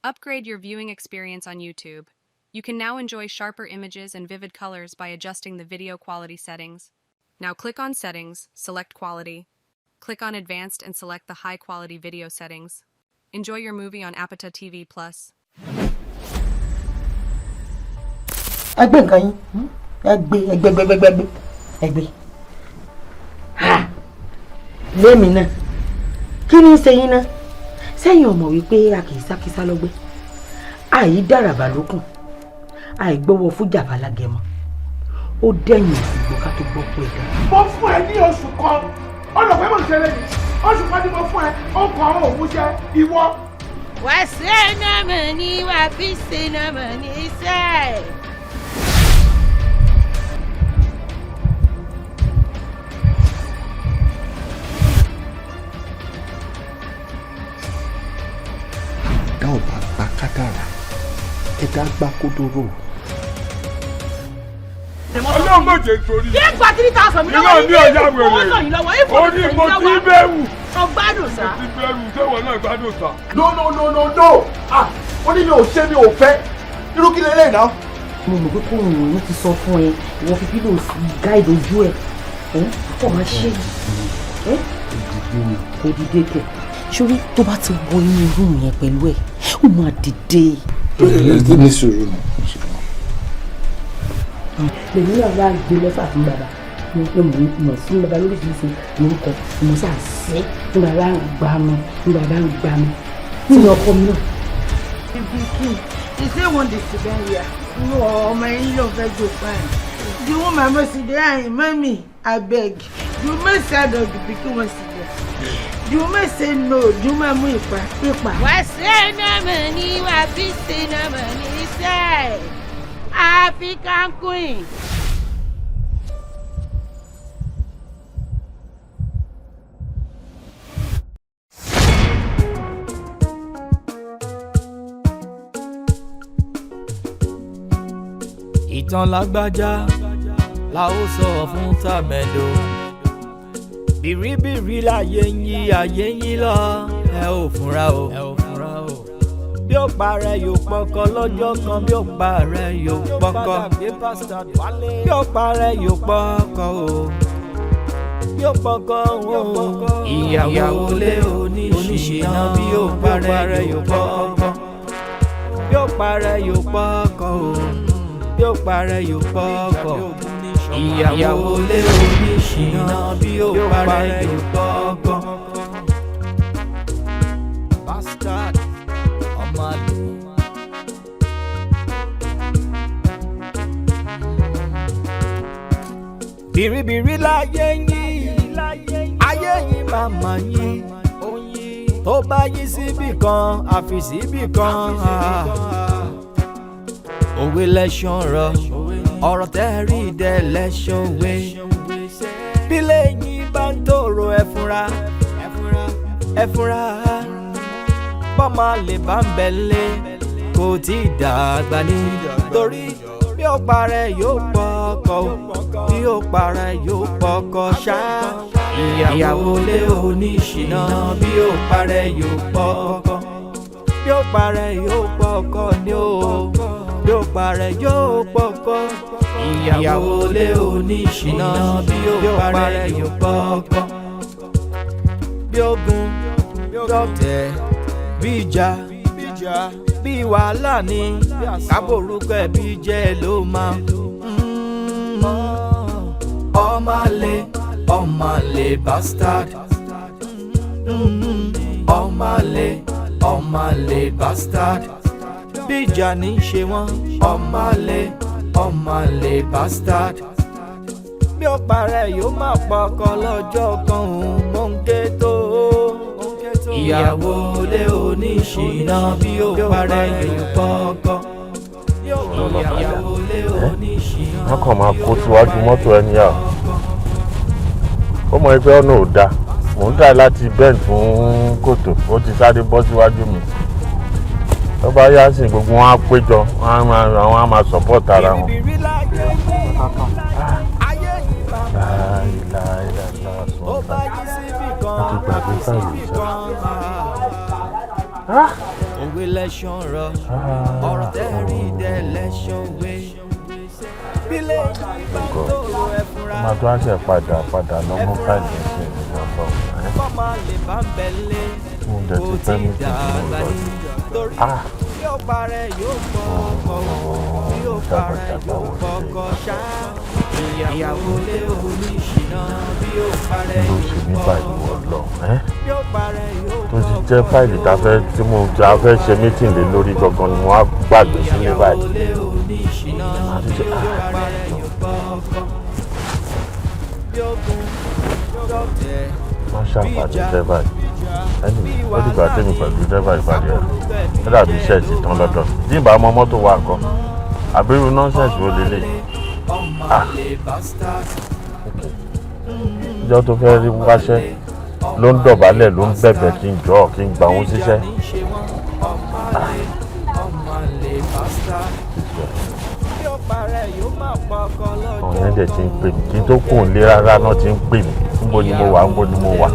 Upgrade your viewing experience on YouTube. You can now enjoy sharper images and vivid colors by adjusting the video quality settings. Now click on Settings, select Quality. Click on Advanced and select the High Quality Video settings. Enjoy your movie on APATATV+. Ẹgbẹ́ nǹkan yín. Ẹgbẹ́. Ha! Lémi náà. Kí ni ṣe yín náà? Sẹ́yìn ò mọ̀ wípé a kì í sákísá lọ́gbẹ́. Àì dáràbà lókun. Àì gbọ́wọ́ fún jàbá lágẹmọ. Ó dẹ̀yìn ìgbò ká tó gbọ́ pé ẹ̀dá. Mo fún ẹ ní oṣù kan. Ọlọ́pẹ́ mọ̀ ṣe lẹ́yìn. Oṣù kan ni mo fún ẹ. Ó kọ àwọn òmùṣẹ́ ìwọ. Wà sẹ́nà mọ̀ ní wà fi sẹ́nà mọ̀ ní sẹ́. Dá ò bá gba kádàrá, ẹ̀dá gbá kódóró. Ọlọ́run mọ̀ jẹ́ torí. Bí ẹgbàá 3,000 mi lọ́wọ́ yìí ní ìfowópamọ́ yìí lọ́wọ́ Orí mo ti bẹ̀rù. Ọgbádùn sá. Mo ti bẹ̀rù sẹ́wọ̀n náà gbádùn sá. No. Ó ní mi ò ṣe mi ò fẹ́. Irú kí lélẹ́yìn náà? Mo mọ̀ pé kóhùn òun ti sọ fún ẹ, ìwọ fi bílò gáìdì ojú ẹ̀. Pọ̀ máa ṣe é. Kò dìde kẹ̀. Ṣorí tó bá ti wọ inú rúùmù yẹn pẹ̀lú ẹ̀, ó máa dìde. Ní sùúrù nù. Lèmi náà wá gbé lọ́fà fún bàbá. Mo mọ̀ sí bàbá lóríṣiríṣi lórúkọ. Mo ṣáà ṣe ní bàbá ń gbà mí, ní bàbá ń gbà mí. Nínú ọkọ mi náà. He say one day sit down here. No, my in-law fẹ́ go fine. The woman must sit there. Mommy, I beg. The woman said that the pikin wan sit there. The woman say no. The woman mú ipa. Wà sẹ́nà mọ̀ ní wà fi sẹ́nà mọ̀ ní sẹ́. African queen. Ìtàn lágbájá la ó sọ fún tàmẹ́dò. Bìrìbìrì láyé ń yí ayé ń yí lọ. Ẹ ò fúnra o. Bí ó parẹ́ yóò pọkọ lọ́jọ́ kan, bí ó parẹ́ yóò pọkọ. Bí ó parẹ́ yóò pọkọ o. Bí ó pọkọ o. Ìyàwó lé oníṣìná, bí ó parẹ́ yóò pọkọ. Bí ó parẹ́ yóò pọkọ o. Bí ó parẹ́ yóò pọkọ. Ìyàwó lé oníṣìná, bí ó parẹ́ yóò pọkọ. Bastard. Bìrìbìrì láyé yín, ayé yín màmá yín. Tó bá yín síbì kan, àfi síbì kan. Òwe lẹ́ṣọ̀n rọ̀, ọ̀rọ̀ tẹ́rí dẹ̀ lẹ́ṣọ̀n wé. Bí lẹ́yìn bá ń tòrò ẹ fúnra. Bọ́mọ lè bá ń bẹ̀ lé, kò tí ì dàgbà ní. Torí bí ó parẹ́ yóò pọkọ, bí ó parẹ́ yóò pọkọ ṣá. Ìyàwó lé oníṣìná, bí ó parẹ́ yóò pọkọ. Bí ó parẹ́ yóò pọkọ ní o. Bí ó parẹ́ yóò pọkọ. Ìyàwó lé oníṣìná, bí ó parẹ́ yóò pọkọ. Bí ogun, bí ọ̀tẹ̀, bí ìjà, bí wàhálà ni kábòrúkọ ẹbí jẹ́ ló máa. Ọmọlé bastard. Ọmọlé bastard. Bí ìjà ní í ṣe wọ́n. Ọmọlé bastard. Bí ó parẹ́ yóò máa pọkọ lọ́jọ́ kan òun mọ́ ń ké tó. Ìyàwó lé oníṣìná, bí ó parẹ́ yóò pọkọ. Ìyàwó lé oníṣìná. Wọ́n kàn máa kó síwájú mọ́tò ẹni yà. Ó mọ ẹgbẹ́ ọ̀nà ò dáa. Mò ń tà láti bend fún kòtò, ó ti sáré bọ́ síwájú mi. Tó bá yá sí gbogbo wọn á péjọ, àwọn á máa support ara wọn. òwe lẹ́sàn rọ ọ̀rọ̀ tẹ́rì dẹ́ lẹ́sàn wé bílẹ̀ bá tó ẹ fúnra máa tó àṣẹ padà lọ́mú káàdì sí ìjọba bọ́mà lè bá ń bẹ̀ lé kò tí ì dàgbà ní torí yóò parẹ́ yóò kọ́kọ́ yóò parẹ́ yóò kọ́kọ́ ṣá ìyàwó lé oníṣìná bí yóò parẹ́ yóò kọ́kọ́ yóò parẹ́ yóò kọ́kọ́ tó ti jẹ́ fáìlì tí mo fẹ́ ṣe mítìn lé lórí gangan ni mo á gbàgbé sílé báyìí. ìyàwó lé oníṣìná bí yóò parẹ́ yóò kọ́kọ́ yóò kún yóò tẹ̀. wọ́n ṣàǹfààní dẹ́bà yìí ẹni ó dìgbà tẹ́mi pẹ̀lú dẹ́bà ìpàdé ẹ̀ ó dàbí iṣẹ́ ti tán lọ́dọ̀ tí ìbá ọmọ mọ́tò wà kọ́ àbírú nọ́ńsẹ̀sì ó lélẹ̀ ìjọ tó fẹ́ rí wáṣẹ́ ló ń dọ̀bálẹ̀ ló ń bẹ̀bẹ̀ kí n jọ kí n gbà wọ́n síṣẹ́. àwọn yẹn dẹ̀ ti ń pè mí kí n tó kùn lé rárá náà ti ń pè mí níbo ni mo wà níbo ni mo wà.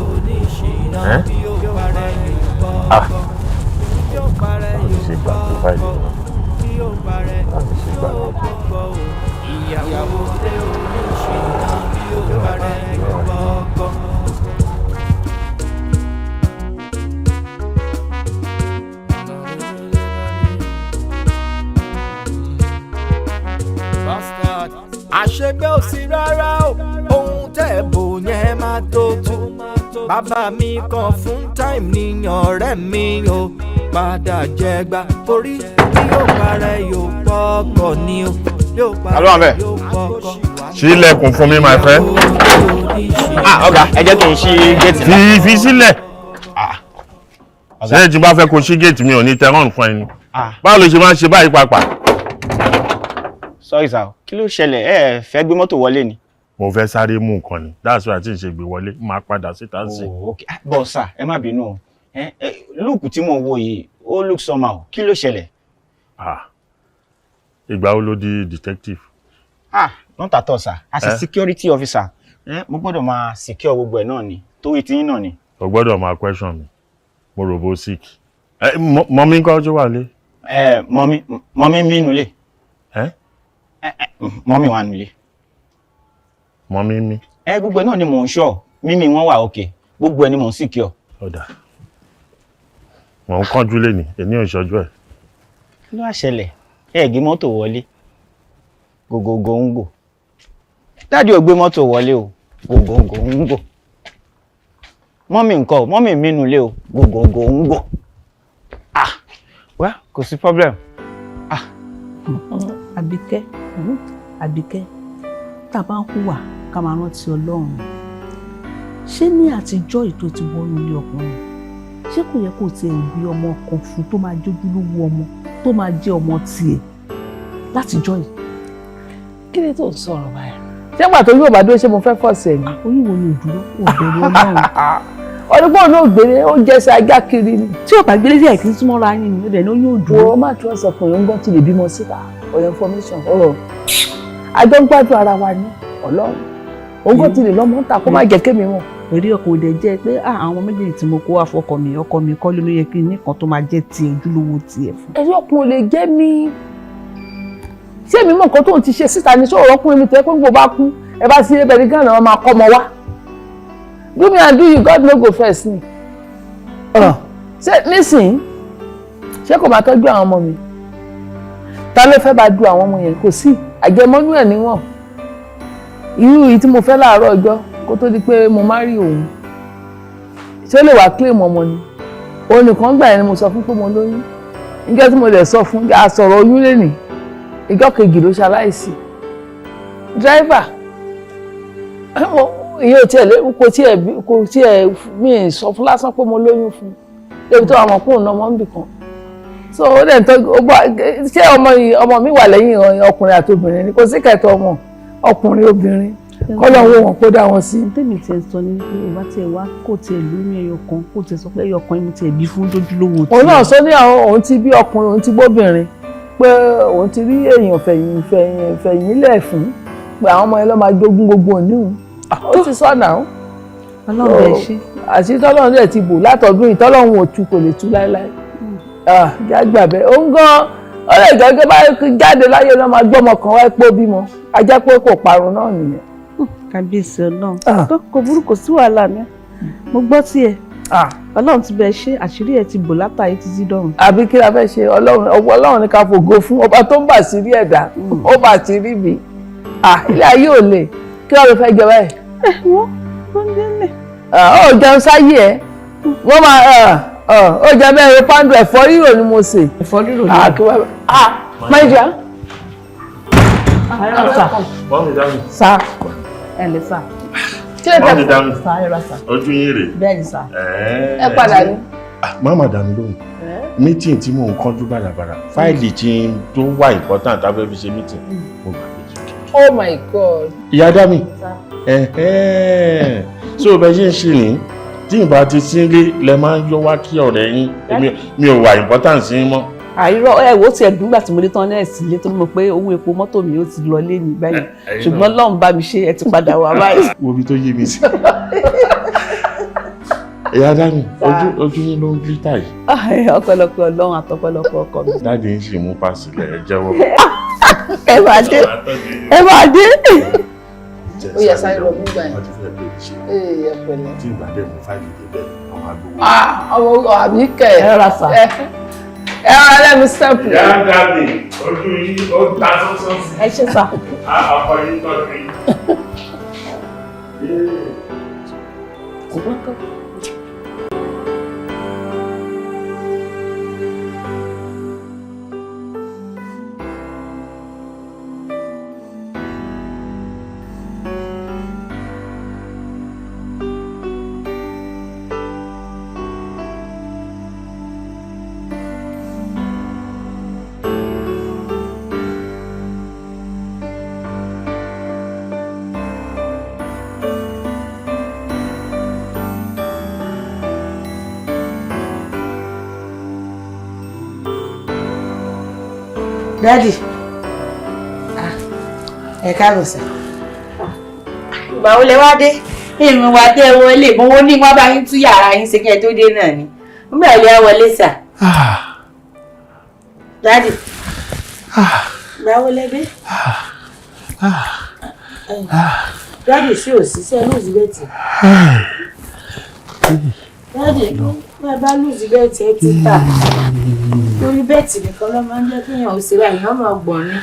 láti ṣe gbà tó fáìlì náà láti ṣe gbà tó. ìyàwó lé oníṣìná bí yóò parẹ́ yóò kọ́kọ́. àṣegbé ò sí rárá o ohun tẹ́ bò yẹn máa tó tú bàbá mi kan fún time ní ọ̀rẹ́ mi o padà jẹgba torí bí yóò parẹ́ yóò pọ́kọ̀ ni o yóò parẹ́ yóò pọ́kọ̀. ṣí ilẹ̀kùn fún mi my friend. ọ̀gá ẹ jẹ́ kí n ṣí géètì. fi sílẹ̀. ṣé tí bá fẹ́ kó ṣí géètì mi ò ní tẹ́rán fún ẹni. báwo ló ṣe máa ń ṣe báyìí pàápàá. sorry sir kí ló ṣẹlẹ̀ ẹ fẹ́ gbé mọ́tò wọlé ni. mo fẹ́ sáré mú nǹkan ni that's why àti ìṣe gbé wọlé máa padà síta sí. bọ́ sà ẹ má bínú o lúùkù tí mò ń wo yìí ó look somehow kí ló ṣẹlẹ̀. ìgbà wo ló di detective. not at all sir as a security officer mo gbọ́dọ̀ máa secure gbogbo ẹ̀ náà ni torí tiyín náà ni. o gbọ́dọ̀ máa question mi mo rò bó sick. mọ́mí nǹkan ọjọ́ wà lé. mọ́mí mi nulẹ̀. mọ́mí wà nulẹ̀. mọ́mí mi. gbogbo ẹ̀ náà ni mò ń ṣọ́ mímí wọn wà òkè gbogbo ẹ̀ ni mò ń secure. ọ̀dà mò ń kánjú lé ní èmi ò ṣojú ẹ̀. kí ló wá ṣẹlẹ̀ gé mọ́tò wọlé gògògò ń gò dájú ò gbé mọ́tò wọlé o gògògò ń gò mọ́mí nǹkan o mọ́mí mi nulẹ̀ o gògògò ń gò wá kò sí problem. Àbíkẹ́ tá a bá ń hùwà ká máa rántí Ọlọ́run ṣé ní àtijọ́ ètò ti wọnú ilé ọkùnrin ṣé kò yẹ kó tiẹ̀ gbé ọmọ kan fún tó máa jójúlówó ọmọ tó máa jẹ́ ọmọ tiẹ̀ látijọ́ yìí. kí ni tó ń sọ̀rọ̀ báyìí ṣé pàtó yóò bá dúró ṣé mo fẹ́ fọ́ọ̀sì ẹ̀ ni. oyún wo ni òdúró òbẹ̀rẹ̀ Ọlọ́run. ọdúnpọ̀ náà gbére ó jẹ́ sí ajá kiri ni. tí ò bá gbélé sí àìkí súnmọ́ra yín ni ó dẹ̀ ní oyún òdúró. wo má tún ọ̀sẹ̀ fún yín gbọ́n tí lè bímọ síta ọ̀rọ̀ information ọ̀rọ̀ àjọ ń gbádùn ara wa ní Ọlọ́run òun kò ti lè lọ́mọ ń ta kó má jẹ́ kémi wọn. èrè ọkàn òde jẹ́ pé àwọn méjèèjì tí mo kó wá fọkọ mi ọkọ mi kọ́ ló yẹ kí n nìkan tó máa jẹ́ tiẹ̀ ojúlówó tiẹ̀ fún. èrè ọkàn ò lè jẹ́ mi ṣé èmi mọ̀ nǹkan tó ń ti ṣe síta ní sọ̀rọ̀ ọkùnrin mi tẹ́ pé gbogbo bá kú ẹ bá sí ẹbẹ̀ ní gánà wọn máa kọ́ ọmọ wá do me and do you God no go first ni. ṣé nísìnyí ṣé kò máa tọ́jú àwọn ọmọ mi ta ló fẹ́ bá du àwọn ọmọ yẹn kò sí àjẹmọ́nú ẹ̀ níwọ̀n irú yìí tí mo fẹ́ láàárọ̀ ọjọ́ kó tó di pé mo má rí òun ṣé ó lè wá claim ọmọ ni òun nìkan gbà yẹn ni mo sọ fún pé mo lóyún níjọ́ tí mo lè sọ fún àsọ̀rọ̀ oyún lẹ́nìí ìjọ́ kejì ló ṣaláìsí dráìvà ìyẹn ò tiẹ̀ kò tiẹ̀ mi sọ fún lásán pé mo lóyún fún débi tó àwọn pòun náà mọ́ níbì kan so ó dẹ̀ ń tọ́jú ṣé ọmọ mi wà lẹ́yìn ọkùnrin àti obìnrin ni kò sí kẹtọ ọmọ ọkùnrin obìnrin kọ́ lọ́wọ́ wọn kó dá wọn sí. tèmi tiẹ̀ sọ ní pé ìwà tiẹ̀ wá kò tiẹ̀ lóyún ẹyọ kan kò tiẹ̀ sọ pé ẹyọ kan mo tiẹ̀ bí fún lójúlówó tiẹ̀. òun náà sọ ní àwọn òun ti bí ọkùnrin òun ti bóbìnrin pé òun ti rí èèyàn fẹ̀yìn lẹ̀ fún pé àwọn ọmọ yẹn lọ́ máa jogún gbogbo òníhùn ó ti sọ náà. Ọlọ́run ẹ ṣé. àti tọ́lọ́run dẹ̀ ti bò látọ̀dún ìtọ́lọ́run ò tú kò lè tú láéláé. jágbà bẹ́ẹ̀ ó ń gan ó lè jẹ́ pé báyìí jáde láyé náà máa gbọ́mọ kan wá pé ó bímọ a jẹ́ pé kò parun náà nìyẹn. kábíyèsí ọlọ́run tó kò burú kò sí wàhálà mi mo gbọ́ tiẹ̀ ọlọ́run ti bẹ̀ ṣe àṣírí ẹ̀ ti bò látàrí títí dọ̀run. àbí kí la fẹ́ ṣe ọlọ́run ní ká fògo fún ọba tó ń bà sí rí ẹ̀dá ó bà sí rí mi ilé ayé ò lè kí wọ́n lè fẹ́ jẹ báyìí. wọ́n délé. ó jẹun sáyé ẹ wọ́n máa ó jẹ bẹ́ẹ̀ pàǹdù ẹ̀fọ́ rírò ni mo sè. ẹ̀fọ́ rírò ni máa jẹ́. sá ẹ lè sá. Mọ́mí dá mi. Ojú yín rè. Bẹ́ẹ̀ni sá. Ẹ padà ní. Máma dá mi lóhùn. Meeting tí mò ń kánjú bàràbàrà. Fáìlì tí tó wà important tábẹ́ fi ṣe meeting. Mo gbà pé. Oh my God. Ìyá dá mi. So bẹ́ẹ̀ ṣe ń ṣe ní tí ìbá ti sínlé lẹ máa ń yọ wá kí ọ̀rẹ́ yín. Mi ò wà important sí mọ́. Àìrọ̀ ẹ wo tiẹ̀ dùn gbà tí mo dé tán náà sílé tó mọ̀ pé owó epo mọ́tò mi ó ti lọ lé ní báyìí ṣùgbọ́n Ọlọ́run bá mi ṣe ẹ ti padà wá báyìí. Wo bí tó yé mi sí. Ìyá Dami ojú yín ló ń glítà yìí. Ọ̀pọ̀lọpọ̀ Ọlọ́run àtọ̀pọ̀lọpọ̀ ọkọ mi. Dáàdi ń sì mú pàṣílẹ̀ ẹ jẹ́wọ́. Ẹ máa dé ẹ máa dé. Ó yẹ sáré lọ gbígbà yẹn. Ẹ pẹ̀lẹ́. Tí ìgbà dẹ̀ mú fáìlì débẹ̀ àwọn agbóhùn. Ọmọ àbí kẹ̀. Ẹ rà sá. Ẹ̀rọ ẹlẹ́mi sẹ́pù. Ìyá Dami, ojú yín ó ta sọ́sọ́ sí. Ẹ ṣe sá. Ọkọ yín tọ́jú yín. Daddy, ẹ káàbọ̀ sà. Ìgbà wo lẹ wá dé? Ìrìn wa dé wọlé, mo ní wọ́n bá yín tú yàrá yín ṣe kí ẹ tó dé náà ni. Nígbà ilé ẹ wọlé sà. Daddy, ìgbà wo lẹ dé? Daddy ṣé ò ṣiṣẹ́ lóòzì bẹ́ẹ̀tì? Daddy, bá bá lóòzì bẹ́ẹ̀tì ẹ ti tà. Lórí bẹ́ẹ̀tì nìkan ló máa ń jẹ́ kéèyàn ò sí báyìí wọ́n máa gbọ̀n ni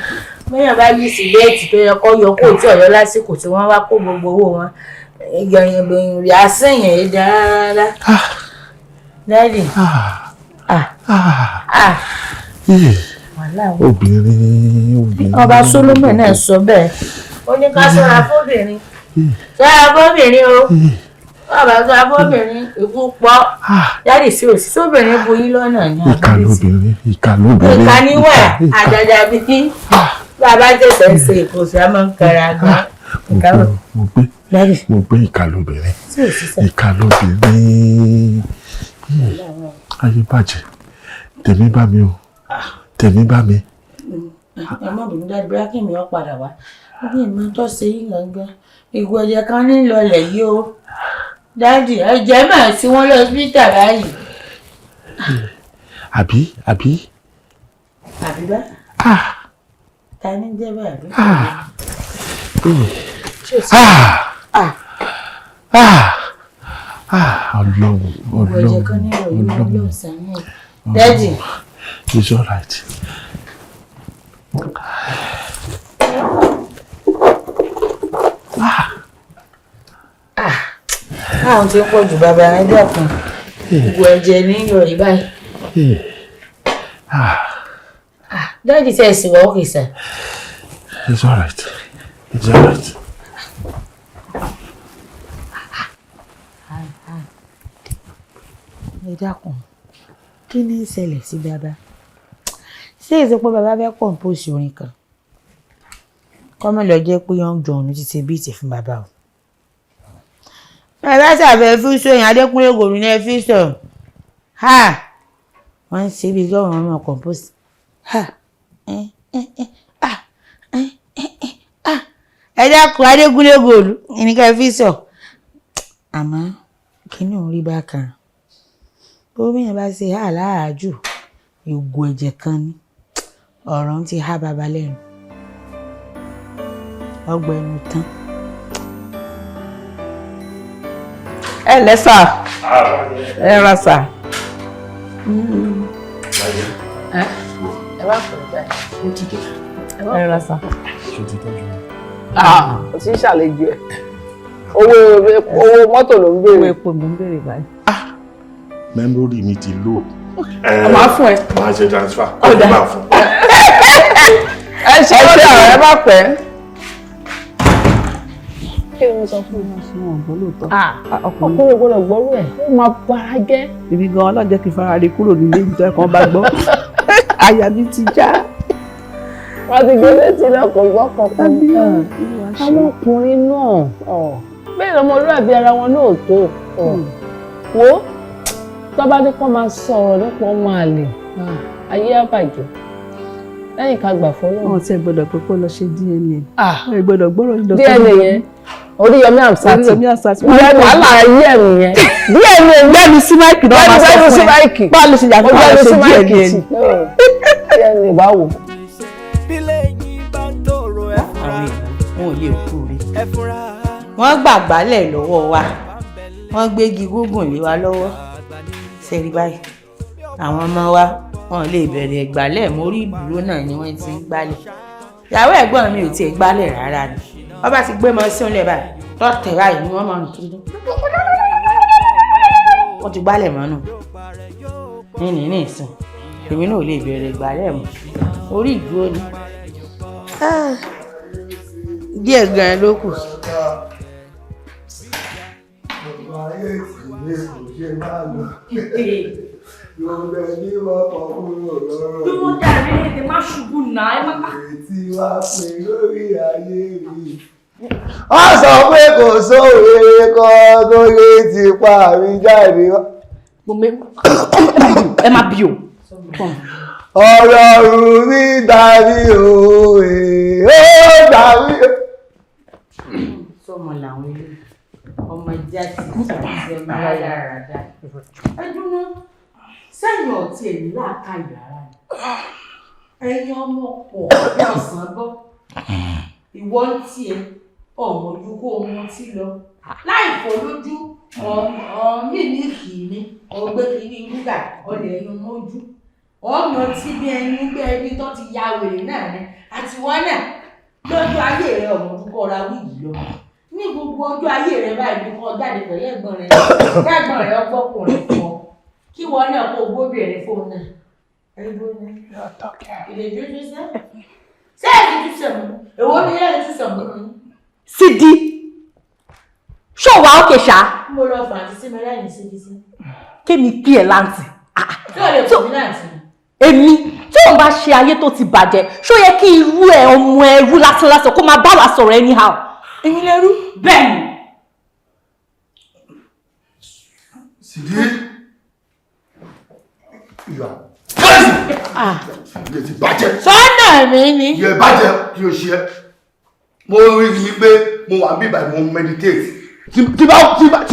bẹ́ẹ̀yàn bá yí sí bẹ́ẹ̀tì tó yẹ kó yọ kó tí ọ̀yọ́ lásìkò tí wọ́n wá kó gbogbo owó wọn ìgbẹ̀yìn rí asẹ́yìn ẹ̀ dá rárá. Daddy. Obìnrin. Ọba Solomon náà sọ bẹ́ẹ̀ ó ní ká ṣọ́ra fóbìnrin ṣọ́ra fóbìnrin o bàbá tó abọ́bìnrin ìkú pọ̀ Daddy sí òsì sóbìnrin boyí lọ́nà ní àbíyèsí. Ìkà níwà àjàjà bí bàbá tẹ̀sẹ̀ ń ṣe ìkòsí a máa ń kara gan. Mo gbé ìkà lóbìnrin. Ìkà lóbìnrin. Ayé bàjẹ́. Tèmi bá mi o. Tèmi bá mi. Ẹ má bínú Daddy bí Akínmi ọ padà wá. Bí ìmọ̀ tó ṣe yín gangan. Ìgò ẹ̀jẹ̀ kan ní lọlẹ̀ yìí o. Daddy, ẹ̀jẹ̀ máa sí wọn lọ hospital báyìí. Àbí bá? Ta ni jẹ́ báyìí? Ọlọ́run. Daddy. It's all right. Àwọn tí ó pọ̀ jù bàbá ẹ dẹ́kun. Ìgò ẹ̀jẹ̀ ní yọ yìí báyìí. Daddy says it's okay, sir. It's all right. It's all right. Ẹ dákun, kí ni ń ṣẹlẹ̀ sí bàbá? Ṣé èso pé bàbá fẹ́ compose orin kan? Kọ́mọ̀ lọ jẹ́ pé Young John ti ṣe bíìtì fún bàbá o. Bàbá ṣàfẹ́ fún sóyìn Adékúnlé Ògòrò ní ẹ fi sọ. Wọ́n ń ṣe bí gọ́ọ̀mù ọmọ compose. Ẹ dákun Adékúnlé Ògòrò ìníkà ẹ fi sọ. Àmọ́ kí ni òun rí bákan? Bó bíyàn bá ṣe láàájú ìgò ẹ̀jẹ̀ kan ní ọ̀rọ̀ ń ti há baba lẹ́nu ọgbà ẹnu tán. ẹ lẹ́sà ẹ ra sà. ẹ wá pẹ̀lú báyìí ẹ ra sà. o ti ń ṣàlejò ẹ owó mọ́tò ló ń béèrè. owó epo ló ń béèrè báyìí. mẹ́mórì mi ti lò. ọmọ á fún ẹ. máa ṣe transfer ọdún máa fún. ẹ ṣe é ṣe àwọn ẹ bá pẹ́. kí ni mo sọ fún mi? ṣé wọn gbọ́ lóòótọ́. ọkùnrin gbọ́dọ̀ gbọ́rú ẹ̀ ó máa para jẹ́. èmi gan ọlọ́jẹ́ kí n fara rí kúrò nílé ìjọ ẹ̀kan bá gbọ́ àyà mi ti já. wọ́n ti gbé létí lọ́kọ̀ gbọ́ kankan. àwọn ọkùnrin náà bẹ́ẹ̀ lọ́mọlúwàbí ara wọn náà tó wo tọ́ba ní kó máa sọ̀rọ̀ nípa ọmọ àlè ayé àbàjẹ́ lẹ́yìn ká gbà fọ́lọ́. wọn ti gbọ́dọ̀ pé kó lọ ṣe DNA. ẹ gbọ́dọ̀ gbọ́rọ̀ yìí lọ sí DNA yẹn Oríyọmí Amsati wàhálà ayé ẹ̀ nìyẹn. DNA gbẹ́nu sí máìkì náà máa sọ fún ẹ báwo ló ṣe yàtọ̀ báwo ló ṣe DNA ni. DNA báwo. àwọn èèyàn wọn ò lè kú rí wọ́n gbàgbálẹ̀ lọ́wọ́ wa wọ́n gbégi gúngùn lé wa lọ́wọ́ sẹ́rí báyìí àwọn ọmọ wa wọn lè bẹ̀rẹ̀ ìgbálẹ̀ mórí ìdúró náà ni wọ́n ti ń gbálẹ̀ ìyàwó ẹ̀gbọ́n mi ò tiẹ̀ gbálẹ̀ rárá ni wọ́n bá ti gbé mọ́ sí ọ̀lẹ́ báyìí tọ́tẹ̀ báyìí ni wọ́n máa ń tún wọ́n ti gbálẹ̀ mọ́nù ní ìsìn èmi náà ò lè bẹ̀rẹ̀ ìgbálẹ̀ mọ́ orí ìdúró ni díẹ̀ gan-an ló kù. Bí wọ́n dàrí èdè má ṣubú náà ẹ má. Ètí wá pè lórí ayé mi. Wọ́n sọ pé kò sóore kan tó lè ti pa mi jáde. ẹ má bí o. Ọ̀rọ̀ ọ̀run mi dàbí òwe ó dàbí. Sọmọ làwọn ilé ọmọ jáde ṣe máa yára dá. Ẹ dúró sẹ́yìn ọ̀tí èmi láàká ìyára ni. Ẹyin ọmọ pọ̀ bí ọ̀sán bọ́. Ìwọ ń tiẹ̀ ọmọ ojú kó ohun tí lọ. Láì fọ́ lójú ọ̀mí ní kìíní ọgbẹ́ kìíní rúgà ọ̀lẹ̀ ẹ̀yìn mọ́jú. Ọmọ tí bí ẹni gbé ẹni tó ti ya wèrè náà ni àti wọ́n náà lójú ayé rẹ̀ ọmọ ojú kọ́ ra wíìgì lọ. Ní gbogbo ọjọ́ ayé rẹ̀ báyìí ní kọ́ jáde pẹ̀lú ẹ̀gbọ́n rẹ̀ kẹ́gbọ́n rẹ̀ ọgbọ́kùnrin fún ọ kí wọ́n náà kó gbóbìnrin fóun náà. Ẹgbọ́n náà ìdèjọ́ ní sẹ́ sẹ́ẹ̀dì tún sẹ̀mú èwo ni yẹ́n tún sẹ̀mú. Sidi ṣó wà ókè ṣá. Mo lọ fà àti sí mi lẹ́yìn Sidi sí. Kémi pí ẹ̀ láǹtì. Tí o lè pọ̀ mí láǹtì. Èmi tí òun bá ṣe ayé tó ti bàjẹ́ ṣó yẹ kí irú ẹ ọmọ ẹrú lásánlásán kó máa bá wa sọ̀rọ̀ anyhow. Èmi lẹ́rú. Bẹ́ẹ̀ni. Sidi. Ìyá. Kẹ́sì. Iye ti bàjẹ́. Sọ́nà mi ni. Iye bàjẹ́ kí o ṣe. Mo rí i pé mo wà bí ìbàdàn mo meditate. Tí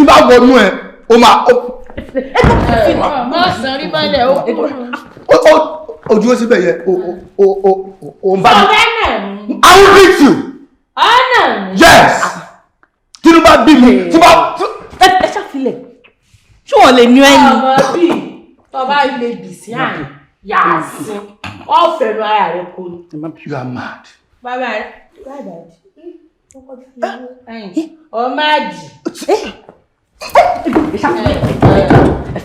bá wọnú ẹ, o máa. Má sàn rí bálẹ̀ ó kúrò. Ojú ó síbẹ̀ yẹ, o ń bá mi. Sọ̀rọ̀ náà mi. I will beat you. Ọ̀nà mi. Yes. Tí ló bá bí mi, tí bá. Ẹ ṣàfilẹ̀. Ṣé wọ́n lè ní ẹni? Ọmọ bíi tọ́ba ilé bì sí àná yà sí. Ọ̀fẹ́ nu ara rẹ̀ kò ní. You are mad. Bàbá rẹ̀ bàbá rẹ̀ ọmọ àjì.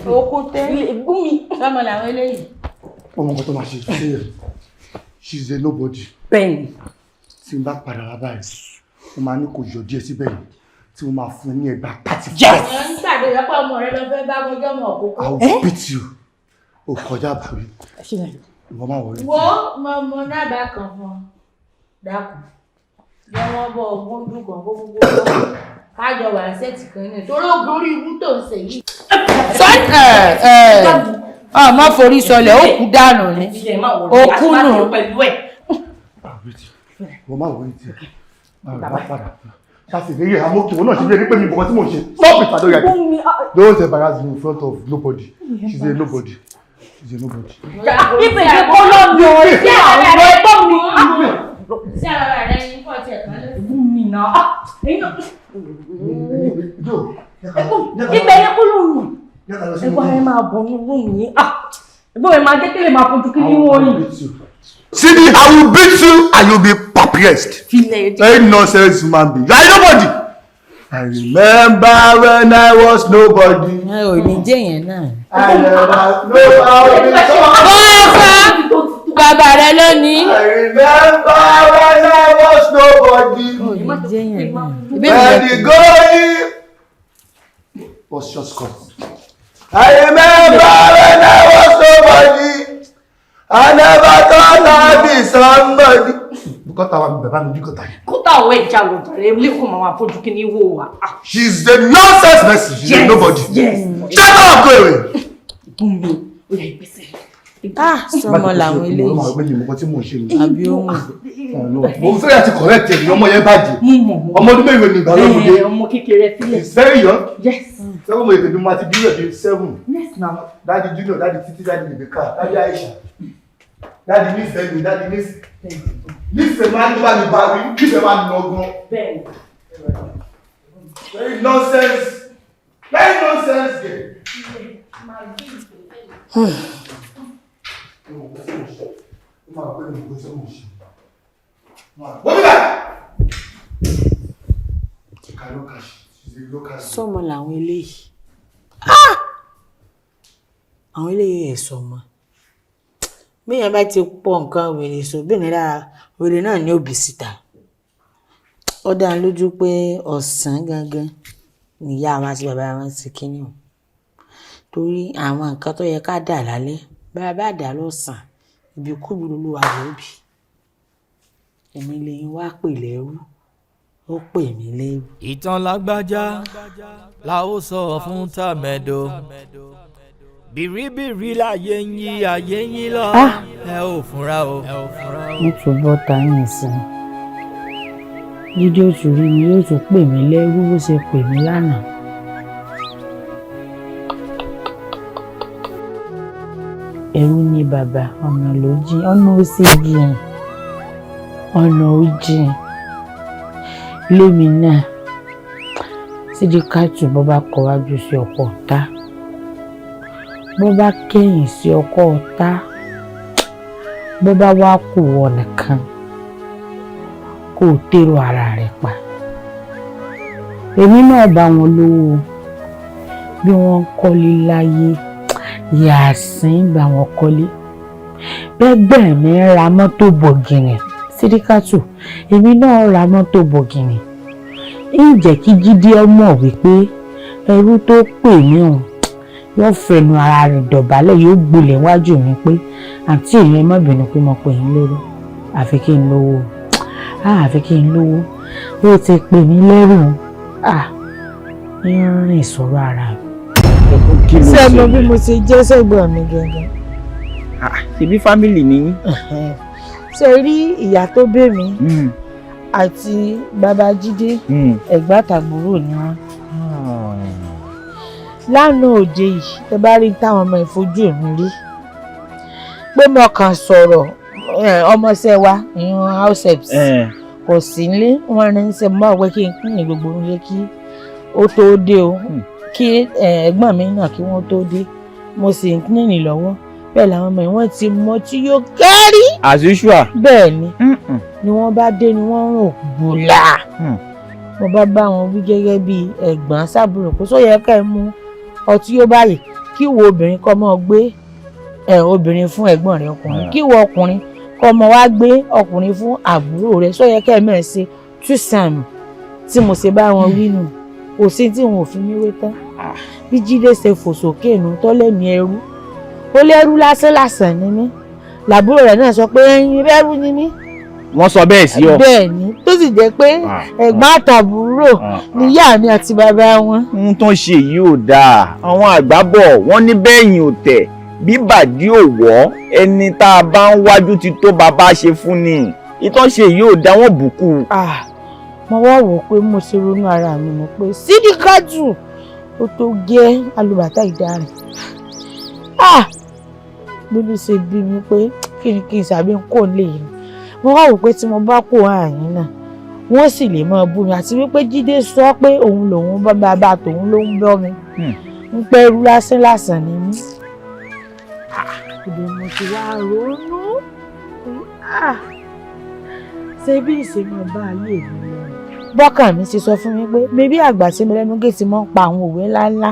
Okute gúnmi sọmọ làwọn eléyìí. Ọmọ nǹkan tó máa ṣe ṣe yẹ she's a nobody. Bẹ́ẹ̀ni. Tí n bá padà wá báyìí mo máa ní kò yọ díẹ̀ síbẹ̀ yìí tí mo máa fún ẹ ní ẹgbàá 35. Ẹ ń gbàgbé yọpọ̀ ọmọ rẹ lọ fẹ́ bá ọjọ́ mọ̀ òkókó. I will beat you. O kọjá àbáwí. Ìwọ máa wọlé. Wo mo nábàá kan fún ọ dákun jẹ́ wọ́n bọ̀ ọgbọ́n dùn kan gbogbo kájọ wà sẹ́ẹ̀tì kan náà torí ogun orí ibú tó ń ṣe yìí. Ọmọ forí sọlẹ̀ ó kú dànù ni ó kú nù. Wọ́n máa wọlé tí bá padà ṣàṣìlẹ̀ yẹ àmọ́ kí wọ́n náà ṣe bí ẹni pé mi bọ̀kan tí mò ń ṣe stop it Adoyage. Don't embarrass me in front of nobody. She's a nobody. She's a nobody. Ipe ìdíkọ́ lọ́dún orí sí àwọn ẹgbọ́n mi. Sí ara rẹ̀ ní kọ́ ti ẹ̀ka lẹ́sìn mi náà. Ibẹ̀ yẹ kó lóhùn. Ẹgbọ́n ẹ máa bọ̀ ní lóhùn yìí. Ẹgbọ́n ẹ máa jẹ́ kí lè máa fojú kí ní wọ́n yìí. Sidi, I will beat you and you'll be perplexed. Very nonsense human being. You are nobody. I remember when I was nobody. Ẹ ò ní jẹ́ yẹn náà. I never know how to talk. Bàbá rẹ lónìí. I remember when I was nobody. Ò ní jẹ́ yẹn náà. When the going was just come. I remember when I was nobody. I never thought I'd be somebody. Because I was bàbá mi bí kọ́ta yìí. Kọ́ta ọ̀wẹ́ ìjà ló bẹ̀rẹ̀ ilé kò máa fojú kí ní wò wá. She's the nonsense person. She's a nobody. Yes. Shut up, go away. Bùnmi, ó yẹ ìgbésẹ̀. Sọmọ làwọn eléyìí. Àbí ohun. Mo fẹ́ láti correct ẹ̀ ní ọmọ yẹn bàjẹ́. Ọmọ ọdún mélòó ni ìgbàlódé? Ọmọ kékeré sílẹ̀. He's very young. Yes. Sẹ́wọ́n mo lè tẹ̀lé mo àti bí yóò di 7. Yes now. Daddy Junior, Daddy Titi, Daddy Rebecca, Daddy Aisha. Daddy nífẹ̀ẹ́ mi, Daddy nífẹ̀ẹ́ máa ń bá mi bá mi, nífẹ̀ẹ́ máa ń nọgbọ́n. Bẹ́ẹ̀ni. Very nonsense. Very nonsense girl. Sọmọ làwọn eléyìí. Àwọn eléyìí ẹ̀ sọmọ. Bíyàn bá ti pọ̀ nǹkan wèrè sóbìnrin lára wèrè náà ní òbí síta. Ó dá lójú pé ọ̀sán gangan níyá wa àti bàbá wa ti kíní o. Torí àwọn nǹkan tó yẹ ká dà lálẹ́ bàbá dà lọ́sàn ibi kúbi lolúwa lóbi. Èmi lèyìn wá pè lẹ́rú ó pè mí lẹ́rú. Ìtàn lágbájá la ó sọ fún tàmẹ́dò. Bìrìbìrì láyé ń yí ayé ń yí lọ. Ẹ ò fúnra o. Mo tún bọ́ táyìn sí i. Jíde oṣù rí mi yóò tún pè mí lẹ́rú bó ṣe pè mí lánàá. Ẹ̀rù ni bàbá ọ̀nà ló jìn ọ̀nà ó sì jìn ọ̀nà ó jìn. Lémi náà Sidi Katu bó bá kọ wájú sí ọkọ ọ̀tá bó bá kẹ́yìn sí ọkọ ọ̀tá bó bá wá kù wọ nìkan kó o tèrò ara rẹ̀ pa. Èmi náà bá wọn lówó bí wọ́n ń kọ́lé láyé yàásín bá wọn kọ́lé bẹ́gbẹ́ mi ń ra mọ́tò bọ̀gìnì Sidi Katu èmi náà ra mọ́tò bọ̀gìnì. Ǹjẹ́ kí Jídé ọmọ wípé ẹrú tó pè mí hàn yóò fẹnu ara rẹ̀ dọ̀bálẹ̀ yóò gbolẹ̀ wájú mi pé àǹtí ìyẹn má bínú pé mo pè yín lérò àfi kí n lówó àfi kí n lówó ó ti pè mí lẹ́rù ń rìn sọ̀rọ̀ ara mi. Ṣé ẹ mọ bí mo ṣe jẹ́ sẹ́gbọ̀n mi gẹ́gẹ́? Ṣebí fámìlì nìyí. Ṣé rí ìyá tó bẹ̀ mí àti bàbá Jídé ẹ̀gbọ́n àtàbúrò ni wọ́n. Lánàá òde yìí ẹ bá rí táwọn ọmọ ìfojú mi rí pé mo kàn sọ̀rọ̀ ọmọọṣẹ́ wa ìyún house helps kò sí nílé wọn ní ṣe mọ́ ọ̀pẹ́ kí n pín ní gbogbo nílé kí ó tó dé o kí ẹ̀gbọ́n mi náà kí wọ́n tó dé mo sì ń pín ní lọ́wọ́ bẹ́ẹ̀ làwọn ọmọ ìwọ̀n ti mọ tí yóò kárí. As usual. Bẹ́ẹ̀ ni wọ́n bá dé ni wọ́n rò gbùlà mo bá bá wọn wí gẹ́gẹ́ bí ẹ̀gbọ́n sábúrò kó sọ yẹ ká ẹ mú ọtí yóò báyìí kí wo obìnrin kọ́ mọ́ gbé obìnrin fún ẹ̀gbọ́n rẹ̀ ọkùnrin kí wo ọkùnrin kọ́ mọ́ wá gbé ọkùnrin fún àbúrò rẹ̀ sọ yẹ ká ẹ mẹ́rin ṣe túsàmù tí mo ṣe bá wọn wí nù kò sí tí wọn ò fi mí wé tán bí Jídé ṣe fò sókè nù tọ́lẹ́mí ẹrú ó lẹ́rú lásán ni mí làbúrò rẹ̀ náà sọ pé ẹyin bẹ́rù ni mí. Wọ́n sọ bẹ́ẹ̀ sí ọ. Bẹ́ẹ̀ ni tó sì jẹ́ pé ẹ̀gbọ́n àtàbúrò níyà mi àti bàbá wọn. Ń tán ṣe yìí ò dáa àwọn àgbà bọ̀ wọ́n ní bẹ́ẹ̀yìn ò tẹ̀ bí bàdí ò wọ́ ẹni tá a bá ń wájú ti tó bàbá ṣe fún ni ìtàn ṣe yìí ò dáa wọ́n bùkù. Mo wá wò pé mo ṣe ronú ara mi mọ̀ pé Sidi Katu ó tó gé alùbàtà ìdá rẹ̀ bínú ṣe bí mi pé kí n ṣàbí kò lè yìí mo wá wò pé tí mo bá kó àyín náà wọ́n sì lè máa bú mi àti wípé Jídé sọ pé òun lòun bá bàbá tòun ló ń bọ́ mi ń pẹ́rú lásán ni mí. Ìdè mo ti wá ronú ṣé bí ìṣèmọ̀ bá ayé mi lọ. Bọ́kàn mi ti sọ fún mi pé mébí àgbà tí mo lẹ́nu gèsì mọ́ ń pa àwọn òwe ńláńlá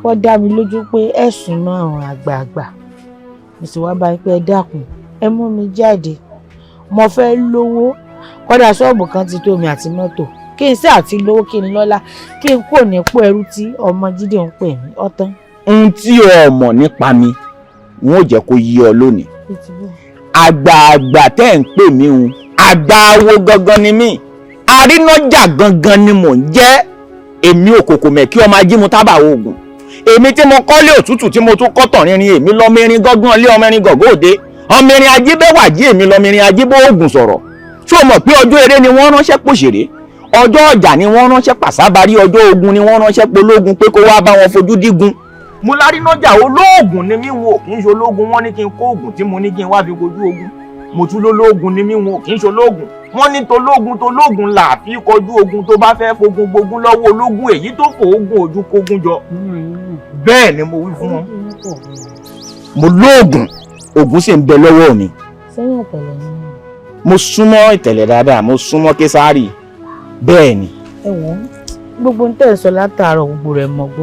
wọ́n dá mi lójú pé ẹ̀sùn náà àwọn àgbààgbà mo sì wá bá yín pé ẹ dákun ẹ mú mi jáde mo fẹ́ lówó kọ́dà ṣọ́ọ̀bù kan ti tó mi àti mọ́tò kí n sì àti lówó kí n lọ́lá kí n kò nípò ẹrú tí ọmọ Jídé ń pè mí ọ̀tán. Ohun tí o mọ̀ nípa mi wọn ò jẹ́ kó yí ọ lónìí àgbààgbà tẹ́ ń pè mí hun àgbà awo gangan ni mí Arinaja gangan ni mò ń jẹ́ èmi òkòkò mẹ́kí ọmọ ajímu tábà oògùn èmi tí mo kọ́lé òtútù tí mo tún kọ́tọ̀ rinrin èmi lọ́mẹ́rin gángan lé ọmọrin gọ̀gọ́ òde ọmọrin ajíbẹ́wàjí èmi lọ́mẹ́rin ajíbẹ́ oògùn sọ̀rọ̀ ṣé o mọ̀ pé ọjọ́ eré ni wọ́n ránṣẹ́ pòṣèré ọjọ́ ọjà ni wọ́n ránṣẹ́ pàṣábárí ọjọ́ ogun ni wọ́n ránṣẹ́ pológun pé kó wá bá wọn fojú dígun mo l'Arinaja olóògùn ni mí wọn ò kì í ṣe ológun wọ́n ní kí n kó oògùn tí mo ní kí n wá fi kojú ogun mo tún lólóògùn ni mí wọn ò kì í ṣe olóògùn wọ́n ní tológun là á fi kọjú ogun tó bá fẹ́ fogun gbógun lọ́wọ́ ológun èyí tó fò ogun ojú kógun jọ bẹ́ẹ̀ ni mo wí fún wọn. mo lóògùn oògùn sì ń bẹ lọ́wọ́ mi. sẹ́yìn ọ̀tẹ̀lẹ̀ ni. mo súnmọ́ ìtẹ̀lẹ̀ dáadáa mo súnmọ́ Késárì bẹ́ẹ̀ ni. ẹ wọ́n gbogbo ń tẹ̀sán látàárọ̀ gbogbo rẹ̀ mọ́gbó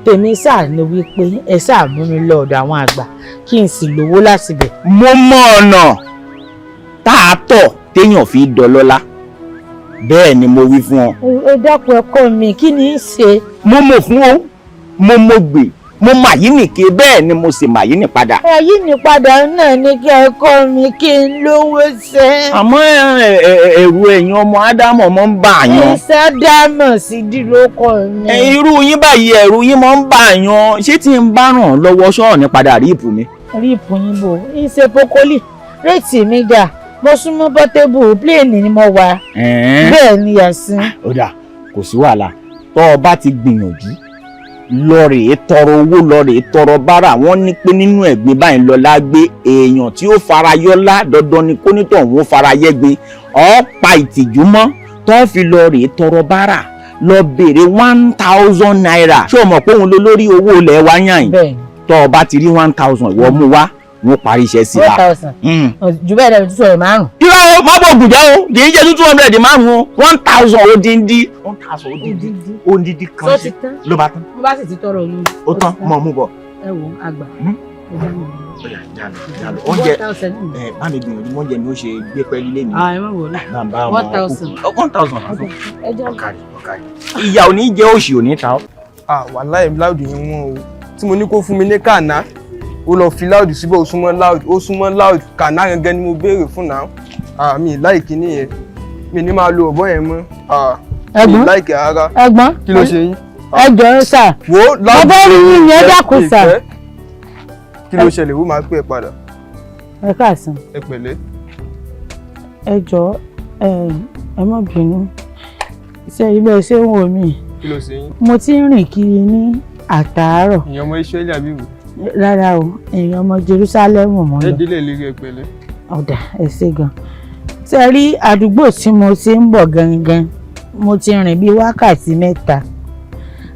tèmi sáà ni wípé ẹ sáà mú mi lọ ọ̀dọ̀ àwọn àgbà kí n sì lówó láti bẹ̀. mo mọ ọ̀nà tá a tọ̀ téèyàn fi dọlọ́lá bẹ́ẹ̀ ni mo wí fún ọ. ẹ dákun ẹ̀kọ́ mi kí ni í ṣe. mo mọ̀ fún ọ mo mọ̀ gbè mo mà yí nìke bẹ́ẹ̀ ni mo sì mà yí nì padà. èyí ní padà náà ní kí ẹ̀kọ́ mi kí n lówó ṣe. àmọ́ ẹ̀rù ẹ̀yin ọmọ ádámọ̀ mọ́ ń bà yàn. ìsádámọ̀ Sidi ló kọ́ mi. irú yín báyìí ẹ̀rù yín mọ́ ń bà yàn ṣé tí ń bá ràn lọ́wọ́ ṣọ́ọ̀ ní padà ríìpù mi. ríìpù yín bò ń ṣe pokoli réètì mi dà mo súnmọ́ bọ́tẹ́bù pléènì ni mo wà. bẹ́ẹ̀ ni yàsín. ó dà kò sí wàhálà tó o bá ti gbìyànjú lọ́ọ̀rẹ́ tọrọ owó lọ́ọ̀rẹ́ tọrọ bára wọ́n ní pé nínú ẹ̀gbin báyìí lọ́la gbé èèyàn tí ó fara yọ́lá dandan ni kónítọ̀ òun ó fara yẹ́gbin ọ́ pa ìtìjú mọ́ tó fi lọ́ọ̀rẹ́ tọrọ bára lọ béèrè 1,000 naira ṣé o mọ̀ pé òun ló lórí owó ilẹ̀ wa yàn yìí tó o bá ti rí 1,000 ìwọ mú wá wọ́n parí iṣẹ́ sí la. 1,000 jù bẹ́ẹ̀ lẹ́nu tó sọ̀rọ̀ márùn. irọ́ má bọ̀ gùn jẹ́ o kì í ṣe 200 márùn-ún 1,000 odindi. 1,000 odindi kan sí ló bá tán. mo bá sì ti tọrọ yín. ó tán mọ̀ mú bọ̀. ẹ wo àgbà. jalo oúnjẹ bá mi gbìyànjú oúnjẹ mi ó ṣe gbé pẹ́ẹ́lí lé mi. ẹ má wọlé 1,000. ọ̀kàrí. ìyà ò ní jẹ́ òṣì ò ní ta ọ́. wàláhì láùdù yẹn wọ́n o tí mo ní kó fún mi ní kànáà ó lọ fi láùdù síbẹ̀ ó súnmọ́ láùdù kànáà gangan ni mo béèrè fún náà mi láìkí nìyẹn mi ní máa lo ọ̀bọ yẹn mọ́ mi láìkí ara kí ló ṣe yín. ẹ jọ̀ọ́ sà ọbọ yìí ni ẹ dákun sà. kí ló ṣẹlẹ̀ ó máa pè é padà. ẹ káàsán. ẹ pẹ̀lẹ́. ẹ jọ̀ọ́ ẹ má bínú ṣe ibẹ̀ ṣé ń wò mí. kí ló ṣe yín. mo ti ń rìn kiri ní àtàárọ̀. ìyẹn ọmọ Ísírẹ́lì àbí wò. rárá o èèyàn ọmọ Jerusalem mọ́ lọ. ẹ délé lérí ẹ pẹ̀lẹ́. ọ̀dà ẹ ṣé gan. ṣe rí àdúgbò tí mo ti ń bọ̀ gangan mo ti rìn bíi wákàtí 3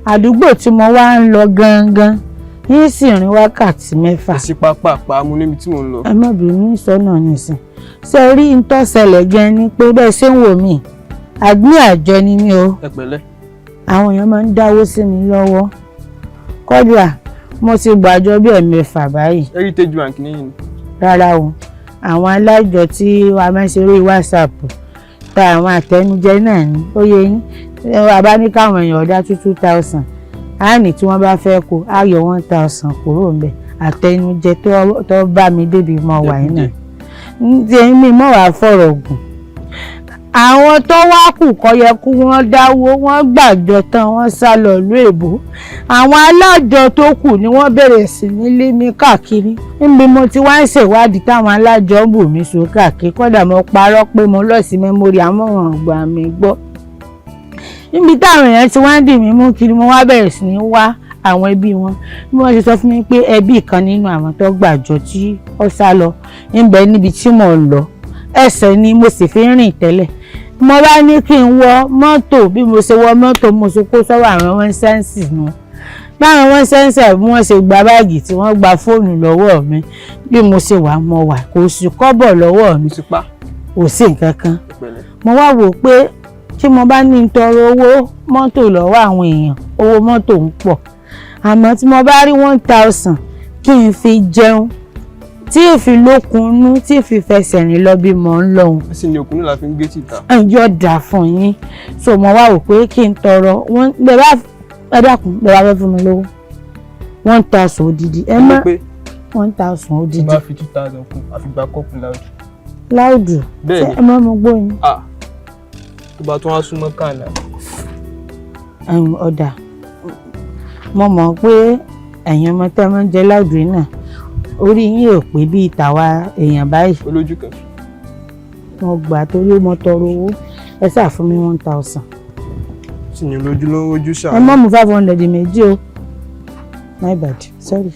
àdúgbò tí mo wá ń lọ gangan yín sì rìn wákàtí 6. ẹ sí pápá mo níbi tí mò ń lọ. ẹ má bínú ìsọnà nìsín ṣe rí ń tó ṣẹlẹ̀ gan ni pé bẹ́ẹ̀ ṣé ń wò mí àgbín àjọ ni mí o. ẹ pẹ̀lẹ́. àwọn èèyàn máa ń dáwó sí mi lọ́wọ́ kọ́dà mo ti gbàjọ bí 6 báyìí. Heritage Bank nìyí. rárá o àwọn alájọ tí wàá máa ń ṣe orí WhatsApp ta àwọn àtẹnujẹ náà ní ó yẹ yín bàbá ní káwọn èèyàn dá 2,000 á ní tí wọ́n bá fẹ́ kó á yọ 1,000 kúrò ńbẹ̀ àtẹnujẹ tó bá mi débi mọ́ wà yín náà ní mi mọ́ wàá fọ̀rọ̀ gùn. àwọn tó wá kù kọ́ yẹ kó wọ́n dáwó wọ́n gbàjọ tán wọ́n sá lọ ìlú èbó àwọn alájọ tó kù ni wọ́n bẹ̀rẹ̀ sí ní lé mi káàkiri níbi mo ti wá ń ṣèwádìí táwọn alájọ ń bù mí so káàkiri kódà mo parọ́ pé mo lọ sí mẹ́mórì àmọ́ ọ̀gbà mi gbọ́ níbi táwọn èèyàn ti wá ń dì mí mú kiri mo wá bẹ̀rẹ̀ sí ní wá àwọn ẹbí wọn bí wọ́n ṣe sọ fún mi pé ẹbí kan nínú àwọn tó gbàjọ tí ó sá lọ ń bẹ níbi tí mò ń lọ ẹsẹ̀ ni mo sì fi ń rìn tẹ́lẹ̀ mo bá ní kí n wọ mọ́tò bí mo ṣe wọ mọ́tò mo ṣe kó sọ́wọ́ àwọn wọn sẹ́ǹsì nu báwọn wọn sẹ́ǹsì bí wọ́n ṣe gba báàgì tí wọ́n gba fóònù lọ́wọ́ mi bí mo ṣe wà mo wà kò sí kọ́bọ̀ lọ́wọ́ mi kò sí nǹkan kan mo wá wò pé tí mo bá ní tọrọ owó mọ́tò lọ́wọ́ àwọn èèyàn owó mọ́tò ń pọ̀ àmọ́ tí mo bá rí 1000 kí n fi jẹun tí ìfi lókunnú tí ìfi fẹsẹ̀ rìn lọ bí mo ń lọ́hùn. sì ni òkúnnú la fi ń gbé tìta. ẹjọ́ dà fún yín so mo wá wò pé kí n tọrọ bẹ́ẹ̀ bá ẹ dákun bẹ́ẹ̀ bá fẹ́ fún mi lówó 1000 odidi ẹ má 1000 odidi. tí máa fi 2000 kún àfi gba kọ́ọ̀pù láòdù. láòdù bẹ́ẹ̀ ni ẹ má mọ gbóyin. tó bá tún wá súnmọ́ kànáà. ọ̀dà mo mọ̀ pé ẹ̀yin ọmọ tẹ́ máa ń jẹ láòdù náà orí yín ò pé bíi tàwa èèyàn báyìí. olójú kan. mo gbà torí mo tọrọ owó ẹ ṣáà fún mi 1000. sì ní olójú ló ń rojú ṣáà. ẹ mọ́ mu 500 méjì o my bad sorry.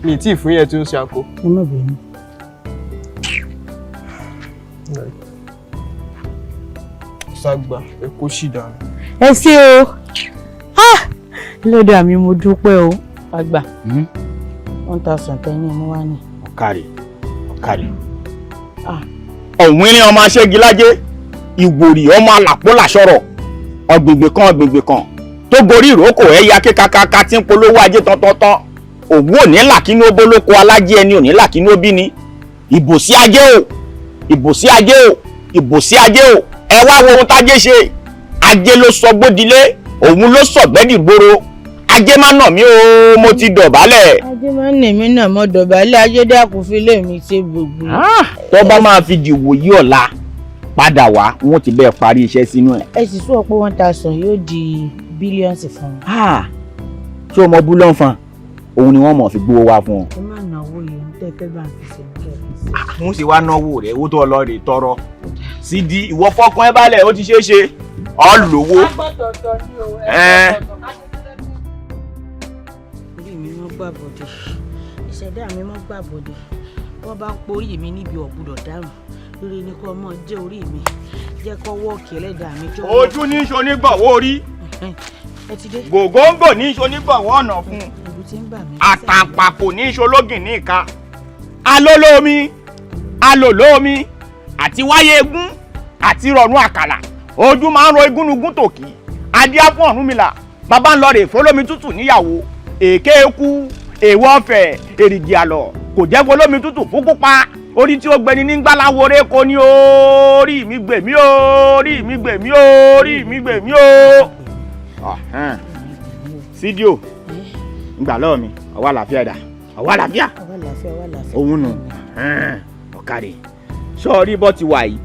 mi tí ì fún yẹn tí ó ń ṣe àkó. ẹ má bínú. ṣàgbà ẹ kó sì dànù. ẹ ṣé o lọ́dọ̀ àmì mo dúpẹ́ o àgbà 1000 tẹ́ni mo wá ní. ọ̀kàrì ọ̀wìnrin ọmọ aṣẹ́gilájé ìwòrì ọmọ àlàpólà sọ̀rọ̀ ọ̀gbìngbìn kan tó gorí ìrókò ẹ̀yà kíkàkàkà tí ń polówó ajé tọ́tọ́tọ́ òwú òní làkínú bólóko alájẹ ẹni òní làkínú bí ni ìbòsí ajé o ẹ wá wo ohun tájé ṣe ajé ló sọ gbódilé òun ló sọ gbẹ́dìgboro ajé má nà mí o mo ti dọ̀bálẹ̀. ajé má nà mí náà mo dọ̀bálẹ̀ ajé dákun fi lé mi ṣe gbogbo. tó bá máa fi dìwò yí ọ̀la padà wá wọn ti bẹ́ẹ̀ parí iṣẹ́ sínú ẹ̀. ẹ sì sọ pé 1000 yóò di bílíọ̀nsì fún mi. ṣé o mọ búlọ́n fan òun ni wọ́n mọ̀ fi gbówó wá fún ọ. ẹ má náwó yìí ń tẹ́ fẹ́ bá ń fi ṣe ń tẹ́ fi ṣe. mo sì wá náwó rẹ̀ owó tó lọ rè tọrọ Sidi ìwọ fọkàn ẹ balẹ̀ ó ti ṣeé ṣe ọ lówó. orí mi mọ́ gbàbọ̀dé ìṣẹ̀dá mi mọ́ gbàbọ̀dé wọ́n bá ń porí mi níbi ọ̀gbùdọ̀ dárùn lórí ní kọ́ ọmọ jẹ́ orí mi jẹ́ kọ́ wọ́ọ̀kì ẹlẹ́dàá mi jọ́. ojú ní iṣo nígbọ̀wọ́ orí gògóńgò ní iṣo nígbọ̀wọ́ ọ̀nà fún àtàǹpàkò ní iṣo lógìn ní ìka alólómi àti wáyé egún àti rọ̀rùn àkàlà ojú máa ń ro igúnnugún tòkì adíá fún Ọ̀rúnmìlà bàbá ń lọ rè fọlómi tútù níyàwó èké eku èèwọ̀ ọ̀fẹ́ èrìgì àlọ́ kò jẹ́ fọlómi tútù fún pupa orí tí ó gbẹni ní gbàláwọrẹ kò ní orí mi gbèmí orí mi gbèmí orí mi gbèmí o. Sidi o ngbà lọ́wọ́ mi ọwọ́ àlàáfíà dà ọwọ́ àlàáfíà òun nù ọ̀kadì sọ́ọ́rí bọ́ ti wà yìí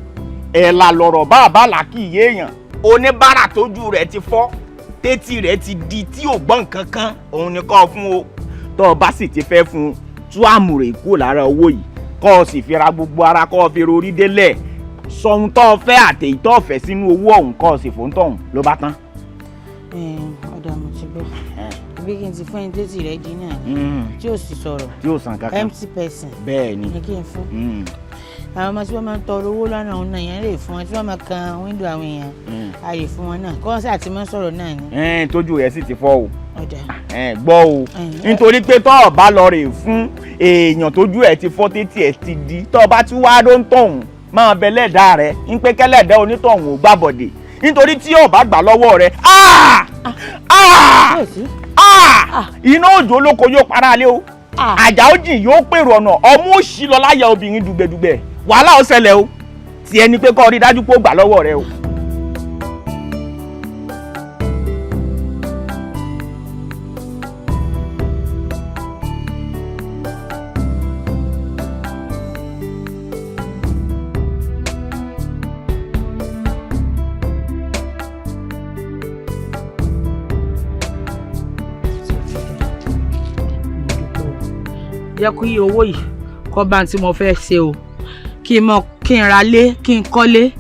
ẹ̀là lọ̀rọ̀ bá àbálà kì í yéèyàn oníbàárà tójú rẹ̀ ti fọ́ tétí rẹ̀ ti di tí ò gbọ́n nǹkan kan òun ni kọ́ fún o tó o bá sì ti fẹ́ fún tú àmùrè kúrò lára owó yìí kọ́ ọ sì fi ra gbogbo ara kọ́ ọ fi rorí délẹ̀ sọ̀hún tó o fẹ́ àtẹ̀yí tó o fẹ́ sínú owó ọ̀hún kọ́ ọ sì fún tọ̀hún ló bá tán. ọ̀dà mo ti gbọ́ bí kí n ti fún ẹni tètè rẹ̀ di náà tí ò sì sọ̀rọ̀ tí ò sàn kankan empty person bẹ́ẹ̀ ni kí n fún àwọn ọmọ tí wọ́n máa ń tọrọ owó lọ́nà òun náà yẹn lè fún wọn tí wọ́n máa kan wíńdò àwọn èèyàn ààyè fún wọn náà kọ́ wọ́n sáà ti máa ń sọ̀rọ̀ náà ni. tójú rẹ̀ sì ti fọ́ o ọ̀dà gbọ́ o nítorí pé tọ́ ọ bá lọ rè fún èèyàn tójú ẹ̀ ti fọ́ tétí ẹ̀ ti di tọ́ ọ bá tún wá ló ń tọ̀hún máa bẹ lẹ́dàá rẹ̀ ń pé kẹ́lẹ́dàá onítọ̀hún ò gbàbọ̀dè nítorí tí yóò bá gbà lọ́wọ́ rẹ̀ iná òjò olóko yóò para lé o àjà òjì yóò pèrò ọ̀nà ọmú òṣì lọ láyà obìnrin dùgbẹ̀dùgbẹ̀ wàhálà ó ṣẹlẹ̀ o tí ẹni pé kọ́ rí dájú pé ó gbà lọ́wọ́ rẹ o. jẹ́ kó yí owó yìí kọ́ bá tí mo fẹ́ ṣe o kí n ra lé kí n kọ́lé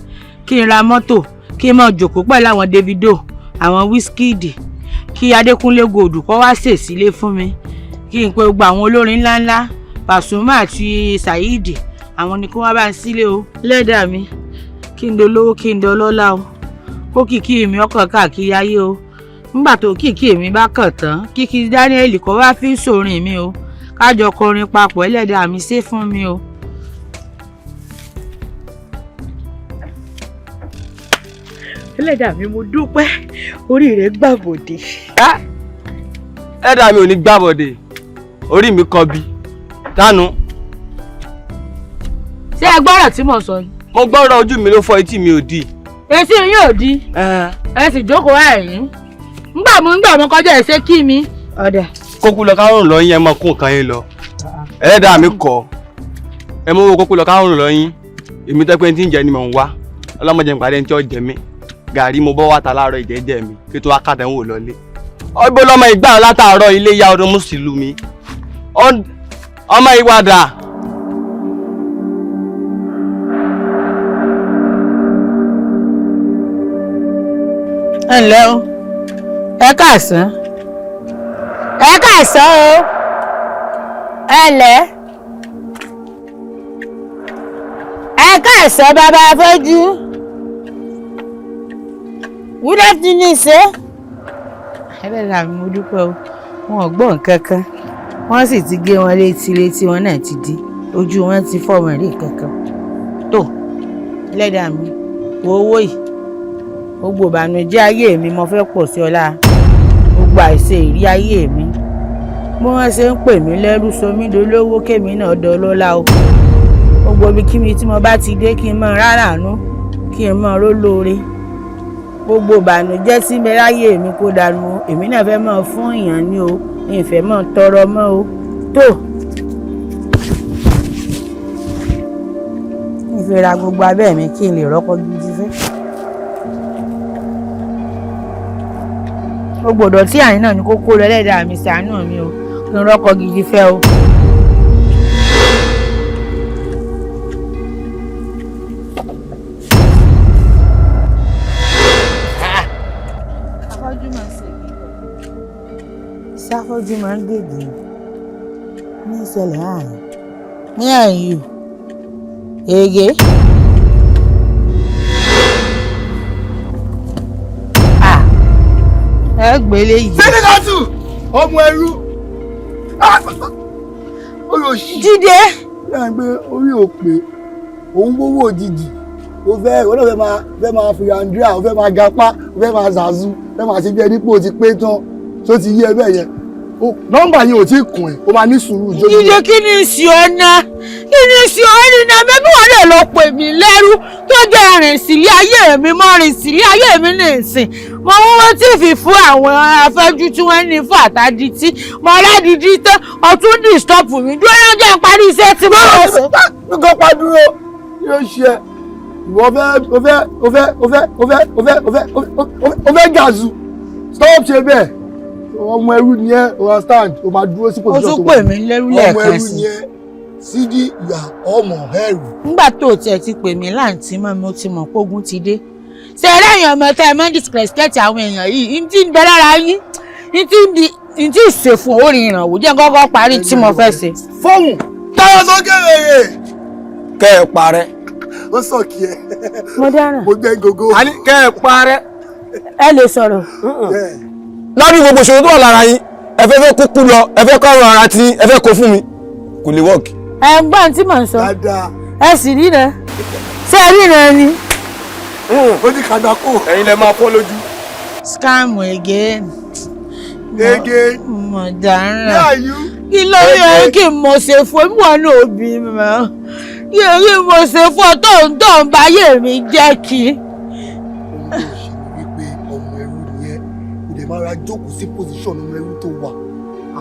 kí n ra mọ́tò kí n mọ̀ jòkó pẹ̀lú àwọn Davido àwọn Wizkid kí Adékúnlé Gold kó wá ṣèṣílé fún mi kí n pe gbogbo àwọn olórin ńláńlá Pasuma àti Saidi àwọn ni kó wá bá ń sílé o lẹ́dàá mi kí n dolówó kí n dọlọ́lá o kó kìkì mi ọkàn káàkiri ayé o nígbà tó kìkì mi bá kàn tán kìkì Daniel kó wá fi sórin mi o kájọ kọrin papọ̀ ẹlẹ́dàá mi ṣe fún mi o. ẹlẹ́dàá mi mo dúpẹ́ orí rẹ̀ gbàbọ̀dé. ẹlẹ́dàá mi ò ní gbàbọ̀dé orí mi kọ bí dánú. ṣé ẹ gbọ́rọ̀ tí mo sọ ni. mo gbọ́rọ̀ ojú mi ló fọ́ etí mi ò di. etí yín ò di ẹ sì jókòó ẹ̀yìn ńgbà mo kọjá ẹ̀ ṣe kí mi. ọ̀dà. kókó lọ kárùn lọ yín ẹ mọ kún nǹkan yín lọ ẹlẹ́dàá mi kọ ẹ mọ owó kókó lọ kárùn lọ yín èmi tẹ́ pé tí ń jẹ ni mò ń wá ọlọ́mọdé ń parí ẹni tí ó jẹ mí gàrí mo bọ́ wá ta láàárọ̀ ìjẹ́jẹ́ mi kí tó wá kàdánwò lọlé ọgbẹ́ lọ́mọ ìgbà látàárọ̀ ilé yá ọdún mùsùlùmí ọmọ ìwádà. ẹ ǹlẹ́ o ẹ káàsán o ẹ ǹlẹ́ ẹ káàsán bàbá afọ́jú good afternoon sir. ẹlẹ́dàá mi mo dúpẹ́ o wọn ò gbọ́ nǹkan kan wọ́n sì ti gé wọn létí wọn náà ti di ojú wọn ti fọ́ wọn rí kankan tó ẹlẹ́dàá mi wo owó yìí gbogbo ìbànújẹ́ ayé mi mo fẹ́ pọ̀ sí ọlá gbogbo àìṣe ìrí ayé mi bí wọ́n ṣe ń pè mí lẹ́rú sọmí dolówó kémi náà dọlọ́lá o gbogbo ibikíbi tí mo bá ti dé kí n mọ ráràánú kí n mọ rólóore gbogbo ìbànújẹ́ sí mi láyé mi kó dànù èmi náà fẹ́ mọ̀ fún èèyàn ní o ìfẹ́ mọ̀ tọrọ mọ́ o tó ìfẹ́ ra gbogbo abẹ́ mi kí n lè rọ́pò gidi fẹ́. gbogbo ọ̀dọ̀ tí àyìn náà ní kókó rẹ̀ lẹ́dàá mi ṣàánú mi o kí n rọ́pò gidi fẹ́ o. sáfọ́jú máa ń dèdè ní ìṣẹ̀lẹ̀ ààrùn ní àyù ege. ẹ gbélé yìí. sẹ́nìkàtù ọmọ ẹrú olóṣì. jíde. yàrá pé orí òpè òun gbówó òjijì ó fẹ́ ìwọ náà fẹ́ máa fi andrea ó fẹ́ máa gapá ó fẹ́ máa zazu ó fẹ́ máa ṣe bí ẹni pé ó ti pé tán tó ti yí ẹ bẹ́ẹ̀ yẹn nọ́mbà yẹn ò tí ì kùn ẹ̀ ó máa ní sùúrù. jíde kí ni ìsì ọ̀nà kí ni ìsì ọ̀nà bẹ́bí wọn lè lọ pè mí lẹ́rú tó jẹ́ rìn sílé ayé mi mọ́ rìn sílé ayé mi ní ìsìn mo wọ́n tí fi fún àwọn afẹ́jú tí wọ́n ní fún àtàdìtì mo aládìdí tán ọtún disturb mi dúró náà jẹ́ parí iṣẹ́ tí mo lọ sí. nígbà pàdúró yóò ṣe ìwọ fẹ́ gàzú stop ṣe bẹ́ẹ̀ ọmọ ẹrú ni ẹ understand o máa dúró sí position tó wà. o tún pè mí lẹ́rú lẹ́ẹ̀kan sí. ọmọ ẹrú ni ẹ Sidi ìyá ọmọ ẹrú. nígbà tó tiẹ̀ ti pè mí láǹtí mọ́ mo ti mọ̀ pógun ti dé. ṣe eré èèyàn ọmọ tẹ́ ẹ mọ́ disrespect àwọn èèyàn yìí n tí ń bẹ lára yín n tí ì ṣe fún orin ìrànwọ́ jẹ́ kọ́kọ́ parí tí mo fẹ́ ṣe. fóònù táwọn sókè rèé. kẹ́ ẹ parẹ́. ó sọ kí ẹ. mo dáràn. mo gbẹ́ gogo. àní kẹ́ ẹ parẹ́. ẹ lè sọ̀rọ̀. lábí gbogbo ṣòro tó wà lára yín ẹ fẹ́ kúkú lọ ẹ fẹ́ kọ́ ọ̀rọ̀ ara tí ẹ fẹ́ kó fún mi kò lè wọ́ọ̀kì. ẹ ń gbọ́n tí mò ń sọ dáadáa. ẹ sì ríran ṣé ẹ ríran ni. ó ní kàdákò. ẹ̀yin lẹ máa fọ́ lójú. scam again. mo dáràn. kí ló yẹ kí n mọ̀ ṣe fún mi wọn náà bí mọ́ kí n mọ̀ ṣe fún ọ tó ń báyé mi jẹ́ kí. máa ra jókòó sí pòsíṣọ̀nù ẹrú tó wà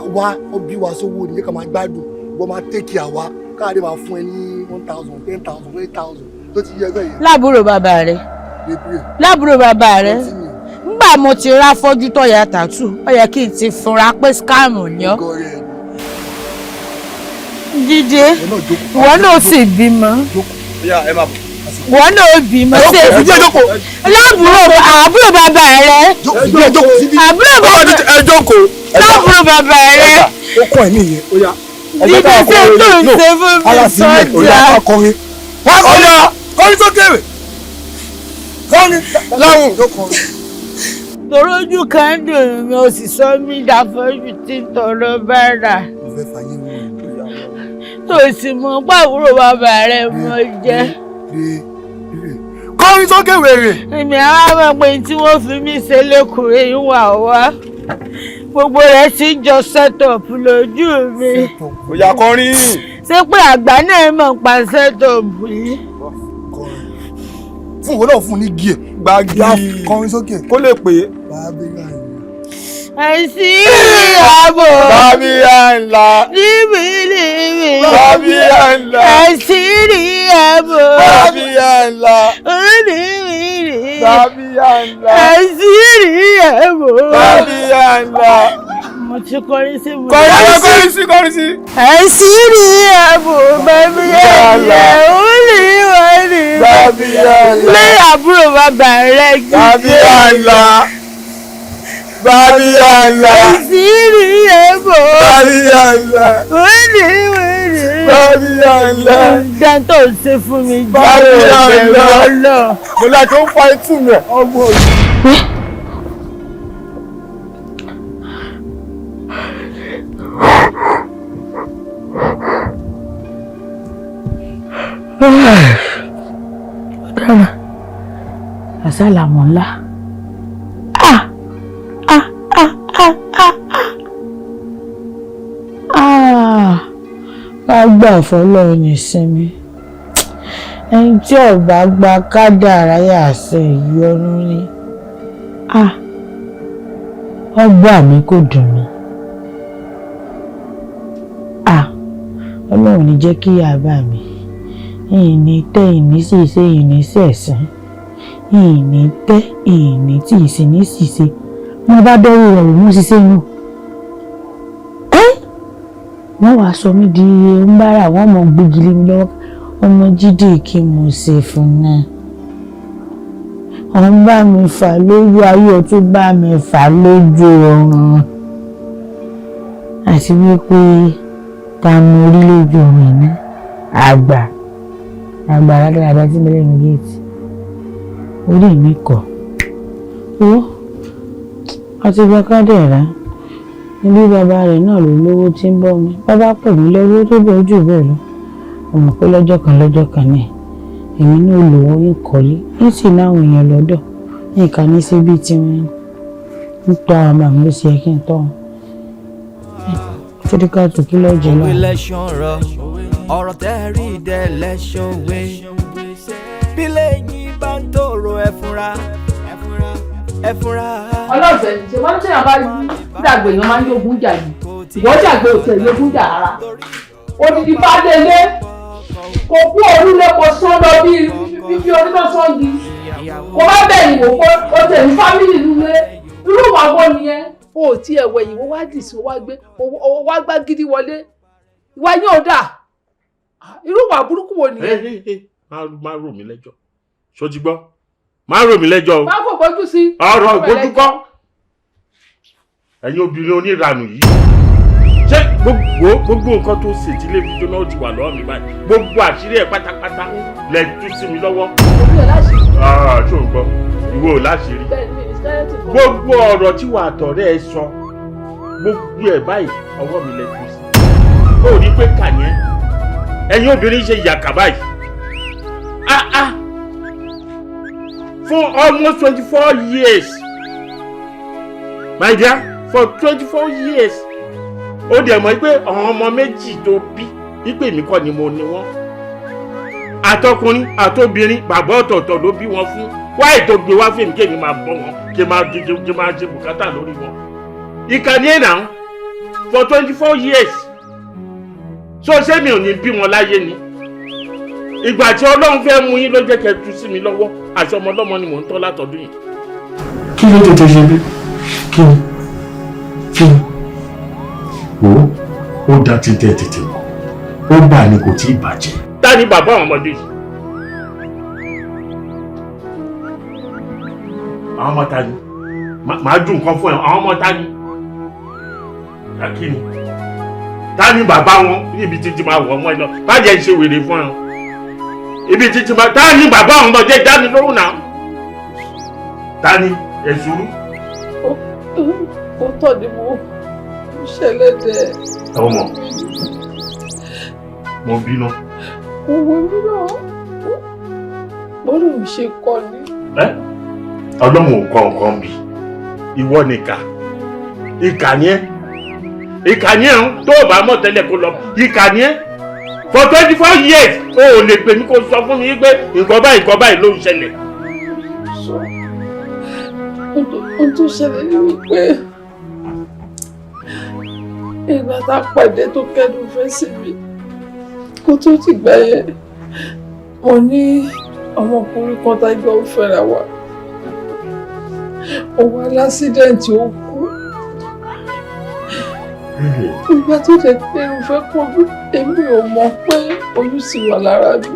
àwa ọbí wa sówó ní ká máa gbádùn wọ́n máa tẹ́kì àwa káàdé máa fún ẹ ní 1,000 10,000 8,000 tó ti yẹ bẹ́ẹ̀ yẹn. láàbúrò bàbá rẹ láàbúrò bàbá rẹ nígbà mo ti ra fọ́jú tó yà tàtù ó yẹ kí n ti fúnra pé scam ni ọ́. Jídé ìwọ náà sì bímọ. ẹ máa bọ̀. wọ́n náà bí mo ṣe láàbúrò bàbá rẹ̀ àbúrò bàbá láàbúrò bàbá rẹ̀ dídé ṣe tó ń ṣe fún mi sọ́jà. kọrin tó kéré kọrin láwùn tó kọrin. torójú kan dùn mí o sì sọ mí dàfọ́jú tí ń tọrọ bára tó sì mọ pàwúrò bàbá rẹ̀ mọ́ jẹ́. kọrin tó kéré. èmi àwọn ọmọ pé tí wọ́n fi mí ṣe lẹ́kùnrin yìí wà wá gbogbo rẹ̀ sì jọ set-up lójú mi. ó yá kọrin. ṣé pé àgbà náà mọ̀ pa set-up yìí. fún ìwọ náà fún ní gíè gbági kọrin sókè kó lè pè é. àìsí ààbò ńlá níbi ńlá àìsí ààbò ńlá níbi ńlá àìsí ààbò ńlá. mo ti kọrin sí mo. kọrin sí. àìsí ààbò bàbí ńlá ó lè wá ní lé àbúrò bàbá rẹ̀ gidi. Babiyala. Sidi ebo. Babiyala. Wẹ́rẹ́. Babiyala. Dantó ṣe fún mi jẹ́ Babiyala. Mo la tó ń fa etí mi. Ọmọ yìí. Ọ̀daràn. Àsálàmù ńlá. Wá gbà fọlọ́run nísinmi ẹni tí ọba gba kádàrá yàsẹ ìyọnu ni ọgbà mi kò dùn mí Ọlọ́run ní jẹ́ kí yàbá mi ìní tẹ́ ìní sì ṣe ìní sẹ̀sán ìní tẹ́ ìní tí ìsìn ní ṣìṣe mo bá dọ́rù rẹ̀ mú ṣiṣẹ́ inú wọ́n wàá sọ mí di ńbára wọ́n mọ̀ gbégi lé mi lọ́wọ́ ọmọ Jídé kí mo ṣe fún náà ọ̀n bá mi fà lójú ayé ọtún bá mi fà lójú ọ̀run àti wípé ta mo rí lójú ọ̀run iná àgbà rádaràdá tí mo lẹ́nu géètì orí mi kọ̀ ó àti gba kádẹ́rà ilé bàbá rẹ̀ náà ló lówó tí ń bọ́ mi bàbá pè mí lẹ́rú tó bẹ́ẹ̀ jù bẹ́ẹ̀ lọ ọmọ pé lọ́jọ́ kan náà èmi náà lówó yín kọ́lé yín sì náwọn èèyàn lọ́dọ̀ nǹkan ní síbi tí wọ́n ń tọ́ àwọn àmì ló ṣe kí n tọ́ wọn. tíríkà tó kí lọ́ọ́ jẹ́ lọ́wọ́. ọ̀rọ̀ tẹ́rí dẹ́ lẹ́sọ̀wé bí lẹ́yìn bá ń tòrò ẹ fúnra. ọlọ́ọ̀fẹ́ ni ṣe wọ́n ń ṣèyàn bá dàgbé èèyàn máa ń yógun jà yìí ìwọ́n dàgbé òtẹ̀ yógun jà rárá odidi bá délé kò kú orúlé kò sán lọ bí onímọ̀ sọ́ọ̀gì kò bá bẹ̀yìn wò pé o tẹ̀ ní fámìlì lulẹ̀ irú ìwà wo nìyẹn. o ò tí ẹ wẹ̀yìn wọ́n wá dì sí wá gbá gidi wọlé ìwà yóò dà irú ìwà burúkú wo nìyẹn. má rò mí lẹ́jọ́ ṣó ti gbọ́ má rò mí lẹ́jọ́ o. má fò gbójú sí. ọ̀rọ̀ ìgbójú kọ́ ẹ̀yin obìnrin oníranù yìí ṣé gbogbo nǹkan tó ṣe tí ilé fídíò náà ti wà lọ́wọ́ mi báyìí gbogbo àṣírí ẹ̀ pátápátá lẹ tú sí mi lọ́wọ́. ṣó ń gbọ́ ìwọ ò láṣìírí gbogbo ọ̀rọ̀ tí wàá tọ̀rẹ́ ẹ sọ gbogbo ẹ̀ báyìí ọwọ́ mi lẹ tú sí. ó rí pé kà yẹn ẹ̀yin obìnrin ṣe yàkà báyìí. For almost 24 years. My dear, for 24 years. Ó dẹ̀ mọ̀ pé àwọn ọmọ méjì tó bí wípé èmi kọ́ ni mo ní wọ́n. Àtọkùnrin àtobìnrin bàbá ọ̀tọ̀ọ̀tọ̀ ló bí wọn fún. Wá ètò gbé wá fèmí kémi máa bọ́ wọn kí máa ṣe bùkátà lórí wọn. Ìkànnì ẹ̀ náà for 24 years. So ṣé mi ò ní bí wọn láyé ni? Ìgbà tí Ọlọ́run fẹ́ mú yín ló jẹ́ kẹ́ tú sí mi lọ́wọ́ àṣọ ọmọ ọlọ́mọ ni mò ń tọ́ látọdún yìí. Kí ló tètè ṣe bí? Kí ni? Ó dá tètè mọ̀ ó bà ní kò tí ì bàjẹ́. Ta ni bàbá àwọn ọmọdé yìí? àwọn ọmọ ta ni màá ju nǹkan fún ẹ àwọn ọmọ ta ni akíni ta ni bàbá wọn ibi títí máa wọ ọmọ ẹ lọ má jẹ́ ṣe wèrè fún ẹ ibi títí máa ta ni bàbá wọn jẹ́ dá mi lóhùn náà ta ni ẹ̀sùrú. ó tọ́ ni mo ṣẹlẹ̀ dẹ̀. ọmọ mo bínú. òwe mi náà bọ́lá mi ṣe kọ́ ni. ọlọ́run ò kọ́ nǹkan bí ìwọ nìkà ìkà ni ẹ́ tó o bá mọ̀ tẹ́lẹ̀ kó lọ ìkà ni ẹ́ for 24 years o ò lè pè mí kó sọ fún mi pé nǹkan báyìí ló ń ṣẹlẹ̀. ohun tó ṣẹlẹ̀ ni wípé ìgbà tá a pàdé tó kẹ́dùn fẹ́ sí mi kó tó ti gbà yẹn mo ní ọmọkùnrin kan tá a gbọ́ fẹ́ra wa ó wá lásídẹ̀ǹtì ó kú ìgbà tó dẹ̀ pé mo fẹ́ pọ̀ bí èmi ò mọ̀ pé oyún sì wà lára mi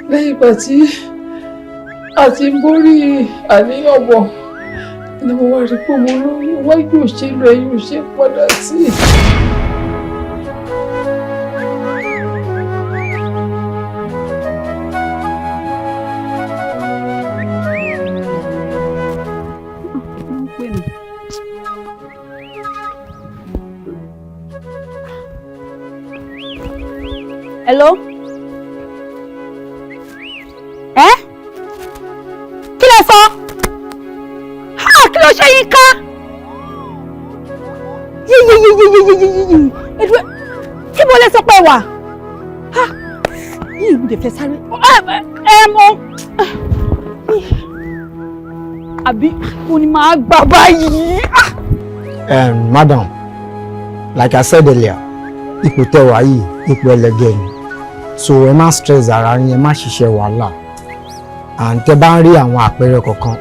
lẹ́yìn ìgbà tí a ti ń borí àníyàn bọ̀ ni mo wá rí pé mo lóyún wájú òṣèlú ẹ̀yìn òṣè padà sí. Hello? Kí lẹ sọ? Kí ló ṣe yín ká? Ẹ̀dùn kí mo lè sọ pé wà? Yìí mo lè fẹ́ sáré. Mo àbí mo ní máa gbà báyìí. Madam, like I said earlier, ipò tẹ́ wà yìí, ipò ẹlẹgẹ́ ni. So ẹ má stress ara yín, ẹ má ṣiṣẹ́ wàhálà. And tẹ́ bá ń rí àwọn àpẹẹrẹ kọ̀ọ̀kan,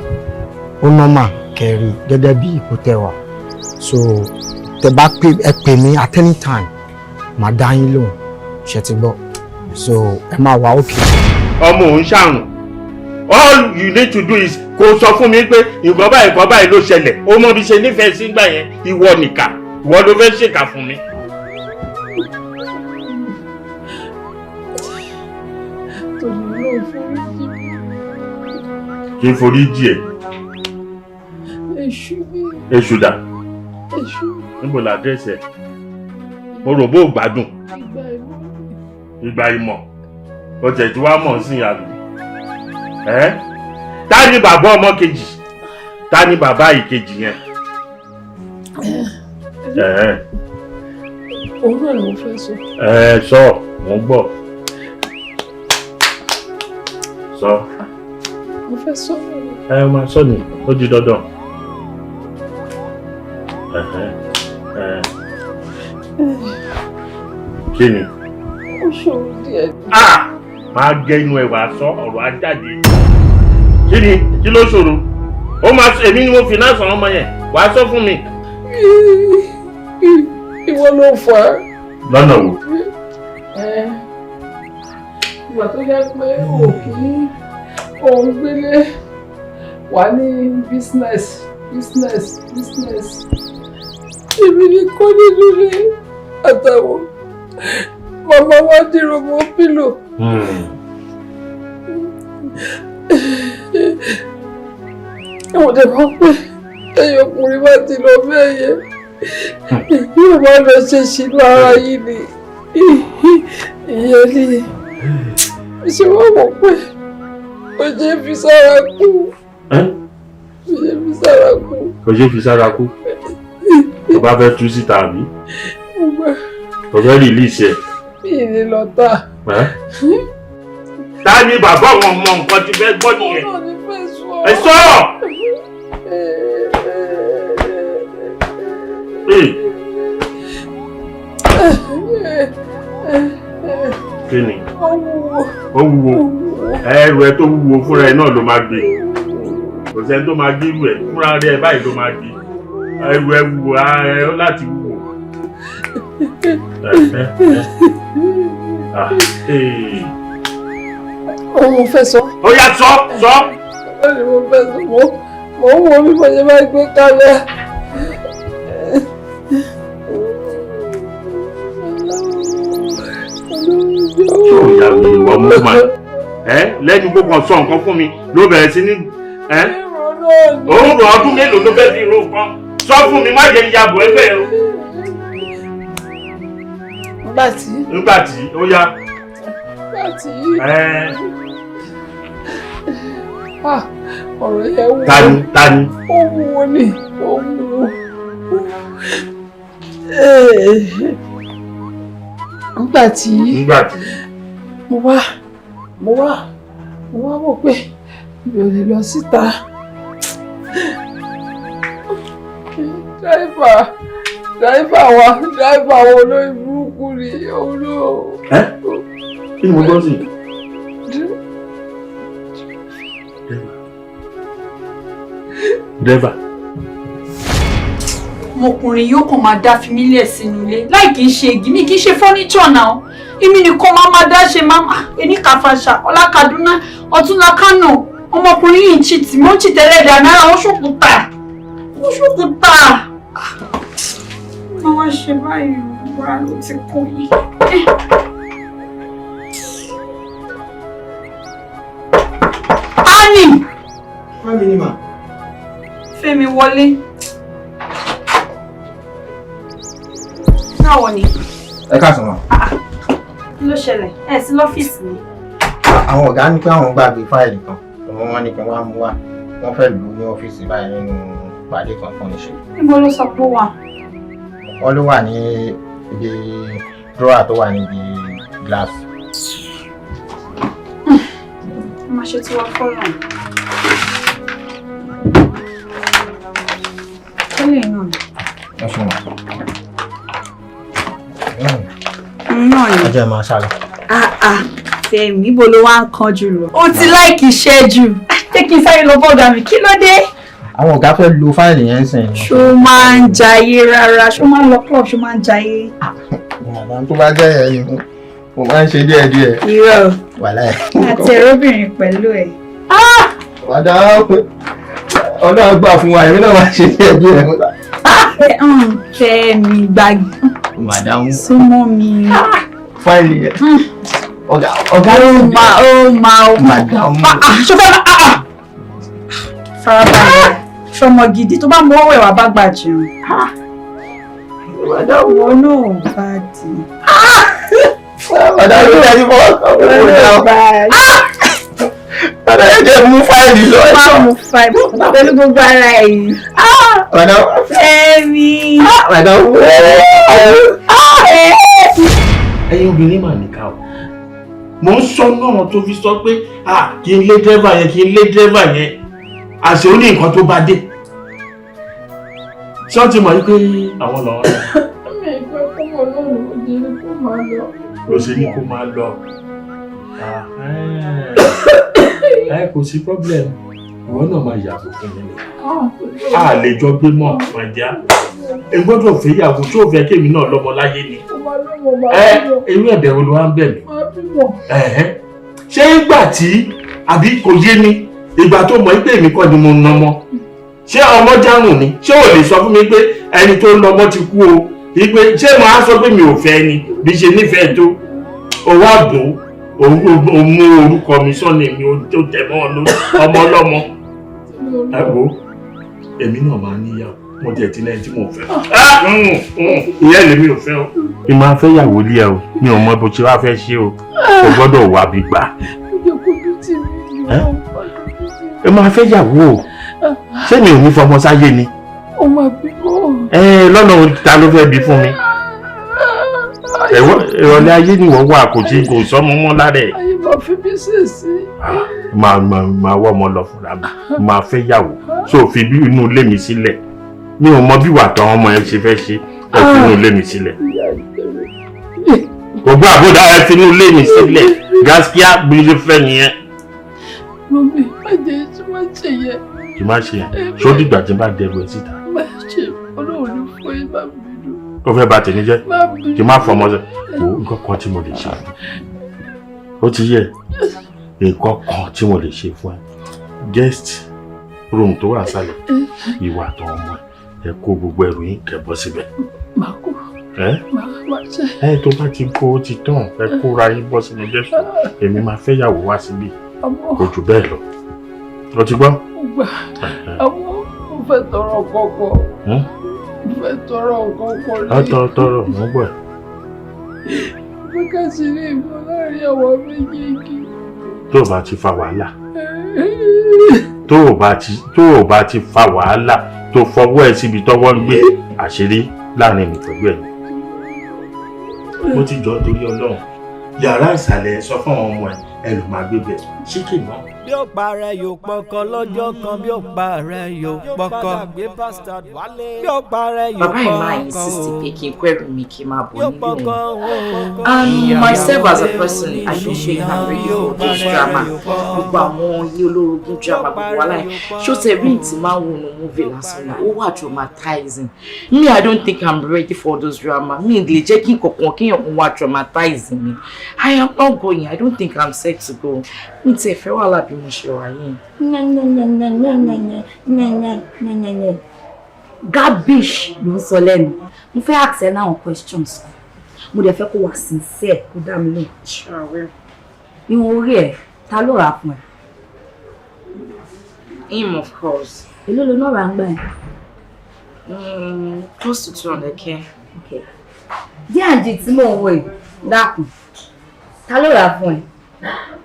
ó normal kẹ́rì gẹ́gẹ́ bí ipò tẹ́ wà. So tẹ́ bá pè mí at any time, màá dá yín lóhùn, ṣé ti gbọ́. So ẹ má wà okay. ọmọ òun ṣàrùn all you need to do is kó sọ fún mi pé nǹkan báyìí ló ṣẹlẹ̀ ó mọ bí ṣe nífẹ̀ẹ́ sí gbà yẹn ìwọ nìkà ìwọ ló fẹ́ ṣèkà fún mi. kí n forí jì ẹ́. èṣù dà. níbo la dẹ́sì ẹ̀ mo rò bó gbádùn ìgbà ìmọ̀ o tẹ̀ tí wàá mọ̀ sí ìyàlú. Ta ni bàbá ọmọ kejì ta ni bàbá ìkejì yẹn. òun náà ló fẹ́ sọ. sọ mo gbọ́ sọ. mo fẹ́ sọ. máa sọ ni ó di dandan. kí ni. ó ṣòro díẹ̀. máa gẹ inú ẹ̀ wá sọ ọ̀rọ̀ á jáde. kí ni kí ló ṣòro ó máa èmi ni mo finance àwọn ọmọ yẹn wàá sọ fún mi. ìwọ ló fà á. lọ́nà wo. ìgbà tó yẹ pé òun gbélé wà ní business. èmi ni kọ́ nínú ilé àtàwọn màmá wa dìrò mọ́ pílò. Ẹ̀wọ̀n dẹ̀ máa pẹ́ ẹ̀yìn ọkùnrin bá ti lọ bẹ́ẹ̀ yẹn yóò máa lọ ṣe ṣìnà ara yìí ni ìyẹn ni ṣé wọ́n mọ̀ pé kò ṣe é fi sára kú. Kò ṣe é fi sára kú. Kò ṣe é fi sára kú. Tó bá fẹ́ tú síta àbí? Kò fẹ́ rìlíìsì ẹ̀. Mi ì lè lọ tà. Ta ni bàbá àwọn ọmọ nǹkan ti fẹ́ gbọ́ nìyẹn? Ọ̀nà ni fẹ́ sọ. Ẹ sọ̀rọ̀. Kí ni? Ó wúwo. Ẹrù ẹ tó wúwo fúnra ẹ náà ló máa gbé. Kò sẹ́ni tó máa gbé irú ẹ̀ fúnra rẹ̀ báyìí ló máa gbé. Ẹrù ẹ wúwo ẹ láti wúwo. Òun fẹ́ sọ. Ó yá sọ. ni mo fẹ́ sọ mo ń wo bí mo ṣe máa gbé kalẹ̀. ṣé ò yà mí ìwọ mú mà lẹ́yìn gbogbo sọ nǹkan fún mi ló bẹ̀rẹ̀ sí ní òun rọ̀ ọdún mélòó ló fẹ́ fi ro nǹkan sọ fún mi má jẹ́ ìyàbọ̀ ẹgbẹ́ o. nígbà tí ó yá. ọ̀rọ̀ yẹn wù. Tani. ó wù ó ní ó wù ó. nígbà tí mo wá wò pé mi ò lè lọ síta. dráìfà wa olórí burúkú ni olóò. kí ni mo gbọ́ sí i. dẹ́fà. ọmọkùnrin yóò kàn máa dá fi mí lẹ̀ sínú ilé láì kìí ṣe igi mi kìí ṣe fọ́níṣọ̀ náà èmi nìkan máa dá ṣe ẹni Kàfàṣà ọlá Kaduna ọ̀túnla Kánò ọmọkùnrin yìí ń chìtì mọ́ chìtẹ́lẹ̀ dà náírà ó ṣòkúta má wá ṣe báyìí wúra ló ti kú yìí. Ani. Mami ni ma. Fẹ́mi wọlé. Báwo ni? Ẹ káàsán ma. Kí ló ṣẹlẹ̀? Ẹ sí lọ́fíìsì ni. Àwọn ọ̀gá ní pé àwọn gbàgbé fáìlì kan. Wọ́n ní pé wọ́n á mú wá. Wọ́n fẹ́ lò ó ní ọ́fíìsì báyìí nínú ìpàdé kan fún iṣẹ́. Níbo ló sọ pé ó wà? Wọ́n ló wà ní ibi drawer tó wà níbi glass. Má ṣe tí wọ́n fọ́lọ̀. Kílè náà. Ẹ ṣe wọ́n. Náà ni. Ọjọ́ ẹ máa ṣàlọ. Fẹ́mi, níbo ló wá ń kanjú lọ? Ó ti láìkì iṣẹ́ jù. Jẹ́ kí n sáré lọ bọ́ọ̀gà mi, kí ló dé? Àwọn ọ̀gá fẹ́ lo fáìlì yẹn sìn. Ṣó máa ń jayé rárá? Ṣó máa ń lọ club? Ṣó máa ń jayé? Ìwọ̀nba tó bá jẹ́ yẹn ni mo máa ń ṣe díẹ̀díẹ̀. Irọ́. Wàláhì. Àti ẹ̀rọ́bìnrin pẹ̀lú ẹ̀. Wàdà ọlọ́run gbà fún wa, èmi náà máa ṣe díẹ̀díẹ̀. Fẹ́mi gbàgbé. Màdàmú. Súnmọ́ mi. Fáìlì yẹn. Ọ̀gá ó máa. Màdàmú. Ṣọfẹ́ farabalẹ̀. Ṣọmọ gidi tó bá mú ọwọ́ ẹ̀wà bá gbà jẹun. Màdàmú náà bá di. Màdàmú ló dájú fọwọ́ kan. Màdàmú yẹn jẹ́ mú fáìlì lọ. Máa mú fáìlì pẹ̀lú gbogbo ara ẹ̀yìn. Màdàmú. Fẹ́mi. Màdàmú. Ẹ̀yin obìnrin mà níkà o. Mo ń sọ náà tó fi sọ pé kí n lé dírẹ́fà yẹn àṣẹ ó ní nǹkan tó bá dé. Ṣé wọ́n ti mọ̀ wípé àwọn lọ́wọ́ rẹ̀? Mi ìfẹ́ kọ́mọ lónìí ó di ní kó máa lọ. Ló ṣe ní kó máa lọ. Kò sí problem. Ìwọ náà máa yàgò fún mi ni. A lè jọ gbé mọ́ màjá. Ẹ gbọ́dọ̀ fẹ́ yàgò tó fẹ́ kémi náà lọ́mọ láyé ni. Irú ẹ̀bẹ̀ wo ló wá ń bẹ̀ mí? Ṣé ìgbà tí àbí kò yé ni ìgbà tó mọ̀ pé èmi kọ́ ni mo ń nọmọ? Ṣé ọmọ járùn ni? Ṣé o lè sọ fún mi pé ẹni tó ń nọmọ ti kú o? Ìpè ṣé mo á sọ pé mi ò fẹ́ ni bí ṣe nífẹ̀ẹ́ tó? Owó àbò òun mú orúkọ mi sọ́ni mi tó tẹ̀ mọ́ ọ lórí ọmọ ọlọ́mọ. Ẹ wo èmi náà máa níyàwó. Mo jẹ ti lẹ́yìn tí mo fẹ́. Ìyá èmi ò fẹ́ o. Mi máa fẹ́ yàwó lé ẹ o. Mi ò mọ bó ṣe wá fẹ́ ṣe o. O gbọ́dọ̀ wà bí gbà. Ẹ máa fẹ́ yàwó o. Ṣé mi ò ní fọmọ sáyé ni? Ó máa bímọ. Lọ́nà ta ló fẹ́ bí fún mi? Ìrọ̀lẹ́ ayé ni wọ́n wà kò sọ́mọ mọ́ lára ẹ̀. Ayé máa fi bí sèṣì. Máa wọ́ ọmọ lọ fúnra mi. Máa fẹ́ yàwó. Ṣé o fi bí inú ilé mi sílẹ̀? Mi ò mọ bí wà tán ọmọ ẹ ṣe fẹ́ ṣe ẹ fi inú ilé mi sílẹ̀. Gbogbo àbúdá ẹ fi inú ilé mi sílẹ̀. Gaskiya bí ló fẹ́ nìyẹn. Mọ̀mí, má jẹ́ tí má ṣe yẹ. Kì má ṣe yẹn. Ṣó dìgbà tí n bá dẹrù ẹ síta? Má ṣe Ọlọ́run ló fún yín, má bínú. Ó fẹ́ bà tèmi jẹ́? Má bínú. Kì má fọmọ sẹ. Nǹkan kan tí mo lè ṣe fún ẹ. Ó ti yẹ. Nǹkan kan tí mo lè ṣe fún ẹ. guest room tó wà sálẹ̀ ìwà tó ọmọ ẹ kó gbogbo ẹrù yín kẹ́ bọ́ síbẹ̀. Màá kó. Ẹ tó bá ti kó ti tán ẹ kóra yín bọ́ sínú gẹ́sù èmi máa fẹ́ yàwó wá síbí kò jù bẹ́ẹ̀ lọ. Ó ti gbọ́? Àmọ́ mo fẹ́ tọrọ kọ́kọ́. Mo fẹ́ tọrọ kọ́kọ́ lé. Tọrọ mọ́ gbọ́ ẹ̀. Mo ká sí ní ìbọn láàrin àwọn méjèèjì. Tó o bá ti fa wàhálà. Tó o bá ti fa wàhálà tó fọwọ́ ẹ síbi tọ́wọ́ ń gbé àṣírí láàrin mi pẹ̀lú ẹ̀. Mo ti jọ torí Ọlọ́run. Yàrá ìsàlẹ̀ sọ fún àwọn ọmọ ẹ ló máa gbé bẹ̀ ṣíkì náà. Bí ó parẹ́ yóò pọkọ lọ́jọ́ kan bí ó parẹ́ yóò pọkọ. Bí ó parẹ́ yóò pọkọ. Bàbá yìí máa insist pé kí n kó ẹrù mi kí n máa bọ̀ nílé wọn. And myself as a person, I don't think I'm ready for this drama. Gbogbo àwọn ilé olórogún drama gbogbo wa láì. Ṣó tẹ rí ìtì máa ń wo nu movie lásán náà? Ó wà traumatizing. Me, I don't think I'm ready for those drama. Mi lè jẹ́ kí nǹkan kíyàn kan wá traumatizing mi. I am not going. I don't think I'm set to go. Mi ti ẹ̀ fẹ́ wà lábí mo ṣe wà yìí. Garbage ló ń sọ lẹ́nu. Mo fẹ́ ask ẹ náà questions. Mo dẹ̀ fẹ́ kó wà sincere kó dá mi lóhùn. Sure. Ìwọ̀n orí ẹ̀ ta ló rà fún ẹ? Him, of course. Èló ló náà rà ń gbà ẹ̀? Close to 200k. Okay. D&G tí mò ń wò yìí dákun. Ta ló rà fún ẹ?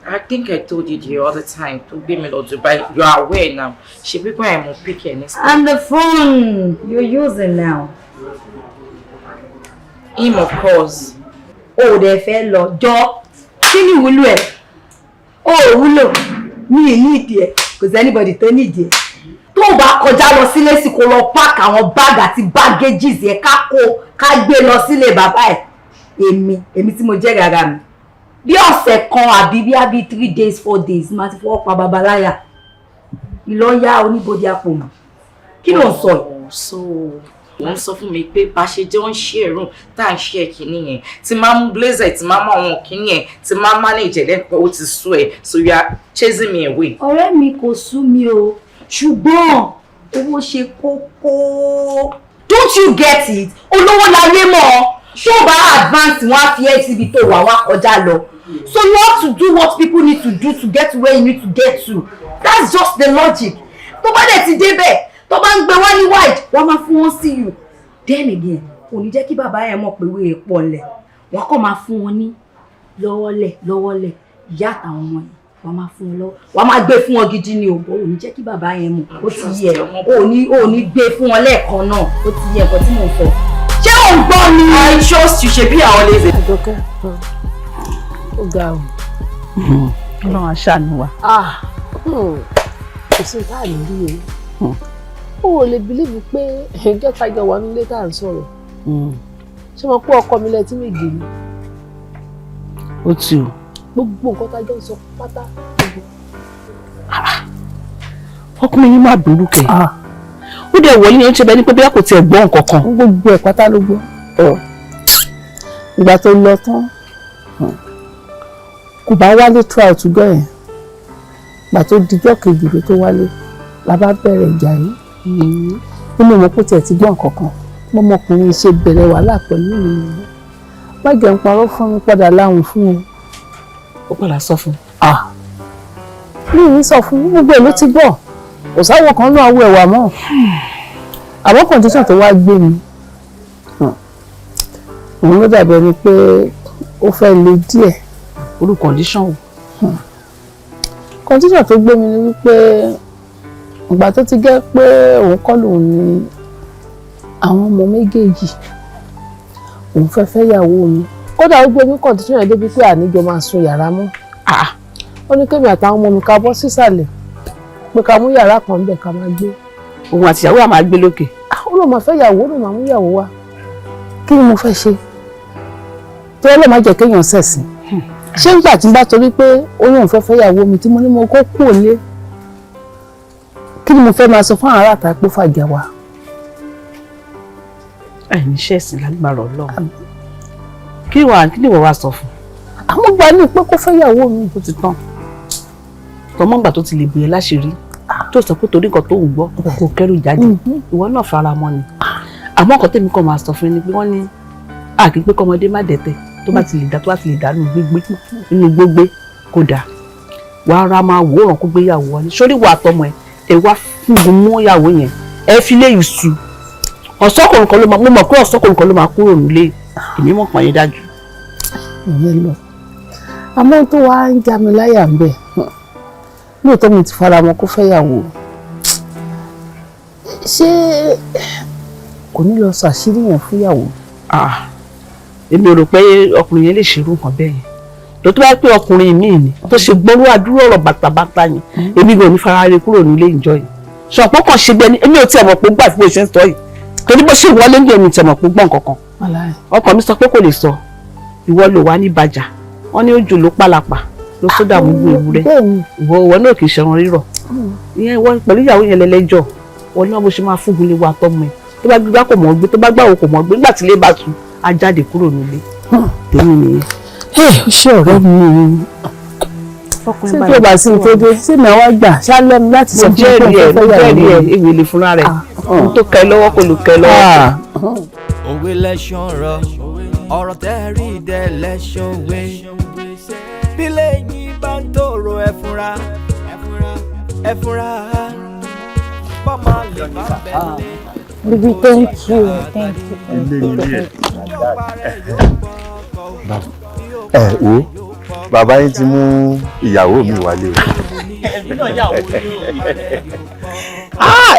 I think I told you the other time to be me to Dubai. You are aware now. She people I am picking. And the phone you're using now. Him, of course. Oh, they fẹ́ lọ jọ. Kí ni ìwúlò ẹ̀? Oh, wúlò. Mi need ẹ. Cause anybody tó need ẹ. Tó bá kọjá lọ sílé sì kó lọ pack àwọn bag àti baggages ẹ ká gbé lọ sílé bàbá ẹ̀. Èmi tí mo jẹ́ gàgà mi. Bí ọ̀sẹ̀ kan àbí bí 3 days 4 days máa ti fọwọ́ pa babaláyà ìlọ́yà oníbodè àpò mọ̀ kí ló ń sọ yìí. So wọ́n sọ fún mi pé bá ṣe jẹ́ wọ́n ṣe ẹ̀rùn tá à ń ṣe kìíní yẹn tí máa mú blazer tí máa mú àwọn kìíní yẹn tí máa manage lẹ́pẹ́ ó ti sú ẹ̀ so you are chasing me away. ọ̀rẹ́ mi kò sú mi o ṣùgbọ́n owó ṣe kókó. Don't you get it? Olówó la yé mọ́ ṣó bá advance wọn á fi ẹ́ síbi tó wà wá kọjá lọ. So you have to do what people need to do to get to where you need to get to. That's just the logic. Tó bá dẹ̀ ti débẹ̀, tó bá ń gbé wá ní wide, wọ́n máa fún wọn sí you. Then again, kò ní jẹ́ kí bàbá yẹn mọ̀ pé wéè pọ̀ lẹ̀. Wọ́n kàn máa fún wọn ní lọ́wọ́lẹ̀. Ìyá àtàwọn ọmọ yẹn, wọ́n máa fún wọn lọ́wọ́. Wọ́n máa gbé fún wọn gidi ni o. Ò ní jẹ́ kí bàbá yẹn mọ̀. Ó ti yẹ. Ò ní gbé fún wọn lẹ́ẹ̀kan náà. Ó ti yẹ nǹkan tí mò ń sọ. Ṣé ò ń gbọ́ mi? I trust you ṣe bí àwọn lézè. Àjọkẹ́ ó ga o. Ọlọ́run aṣáánú wa. Kò sí táà ní rí o. Ó lè bílíìfù pé gẹ́ta jọ wà nílé tá à ń sọ̀rọ̀. Ṣé mo pé ọkọ mi lẹ́tí méje ni? Ó ti o. Gbogbo nǹkan tá a jọ ń sọ pátá. Ọkùnrin yín má burú kẹ̀. Ó dẹ̀ wọlé ní oúnjẹ bẹ́ẹ̀ ni pé bí a kò tiẹ̀ gbọ́ nǹkan kan. Gbogbo ẹ̀ pátá ló gbọ́. Ìgbà tó lọ tán kò bá wálé throughout gọ́ yẹn. Ìgbà tó dijọ́ kejì ló tó wálé la bá bẹ̀rẹ̀ ìjà yìí. Ó ní mo kó tiẹ̀ ti gbọ́ nǹkan kan. Mọ́mọkùnrin ṣe bẹ̀rẹ̀ wàhálà pẹ̀lú mi. Má jẹun parọ́ fún mi padà láwùn fún un. Ó padà sọ fún. Mi ò ní sọ fún gbogbo ẹ̀ ló ti gbọ́. Kò sáwọ́ kan náà wọ ẹ̀wà mọ́. Àmọ́ condition tó wá gbé mi. Òun ló dàbí ẹni pé ó fẹ́ le díẹ̀. Olú condition o. Condition tó gbé mi ni wípé ìgbà tó ti gẹ́ pé òun kọ́ lòun ní àwọn ọmọ méjèèjì. Òun fẹ́ fẹ́ yàwó mi. Kódà ó gbé mi condition yẹn débi pé àníjọ máa sun yàrá mọ́. Ó ní kémi àtàwọn ọmọ mi ká bọ́ sísàlẹ̀. Pé ká mú yàrá kan bẹ̀ ká máa gbé. Òun àti ìyàwó máa gbé lókè. Ó lọ máa fẹ́ yàwó, ó lọ máa mú yàwó wá. Kí ni mo fẹ́ ṣe? Tó lọ máa jẹ́ kéèyàn ṣẹ̀sìn. Ṣé nígbà tí n bá torí pé ó lóun fẹ́ fẹ́ yàwó mi tí mo ní mo kó kúrò lé? Kí ni mo fẹ́ máa sọ fún àwọn aráàta pé fàjà wa? Ní ṣẹ̀sìn lágbára Ọlọ́run. Kí ni ìwọ wá sọ fún? Àmọ́ gba ní pé kó fẹ́ yàwó mi. Ó ti tán. Tọmọ́gbà tó ti lè gbé e láṣìírí tó sọ pé torí nǹkan tó ń gbọ́ kò kẹ́rù jáde ìwọ náà fara mọ́ ni àmọ́ nǹkan tèmi kàn máa sọ fún ni pé wọ́n ní àkí pé kọ́mọdé má dẹ̀tẹ̀ tó bá ti lè dá nínú gbégbé kó dáa wàá ra máa wòran kó gbéyàwó wọlé sórí ìwà àtọmọ ẹ wá fúngun mú ìyàwó yẹn ẹ fi lé ìṣù ọ̀sọ́kùnrin kan ló máa mo mọ̀ pé ọ̀sọ́kùnrin kan ló máa kúrò nílé èmi mọ̀ pọ̀ yín dájú. ìyẹn lọ àmọ́ tó wá ń já mi láyà ń bẹ̀ lóòótọ́ mo ti fara mọ́ kó fẹ́yàwó ṣé kò ní lọ sọ àṣírí yẹn fúnyàwó. èmi ò rò pé ọkùnrin yẹn lè ṣerú nǹkan bẹ́ẹ̀ yẹn tó tó bá pé ọkùnrin míì ni tó ṣe gbọ́rú àdúrà ọ̀rọ̀ bàtàbàtà yẹn èmi kò ní fara rẹ kúrò nílé ìjọ yìí ṣọ̀pọ̀ kan ṣe bẹ́ẹ̀ ni èmi ò tiẹ̀ mọ̀ pé gbà tí mo ṣe ń sọ yìí torí bó ṣe wọlé ní èmi tiẹ̀ mọ̀ pé gbọ́n kankan ọkọ mi sọ pé kò lè sọ ìwọ ló wà ní ìbàjá wọn ní ojú ló pàlàpà ló sódà mú gbé ewúrẹ́ ìwọ náà kì í ṣẹran rírọ̀ ìyẹn ìwọ pẹ̀lú ìyàwó yẹn lẹ́lẹ́jọ́ wọn náà bó ṣe máa fún gunlé wa tọmọ ẹ tó bá gbígbá kò mọ̀ gbé tó bá gbàwó kò mọ̀ gbé nígbà tí ilé bá tu á jáde kúrò nílé tèmi nìyẹn. ṣé ọ̀rẹ́ mi ṣé tí o bá sí tó dé ṣé màá wá gbà ṣálẹ́ mi láti sọ fún mi pé ó fẹ́ yàrá mi. ìwé lè fúnra rẹ̀ tó kẹ́ lọ́wọ́ kò lè kẹ́ lọ́wọ́. òwe lẹ́sàn rọ ọ̀rọ̀ tẹ́rí dẹ́ lẹ́sàn wé bí lẹ́yìn bá ń tòrò ẹ̀fúnra bọ́mọ lè má bẹ̀rẹ̀. Baby, thank you. Wo bàbá yín ti mú ìyàwó mi wálé o.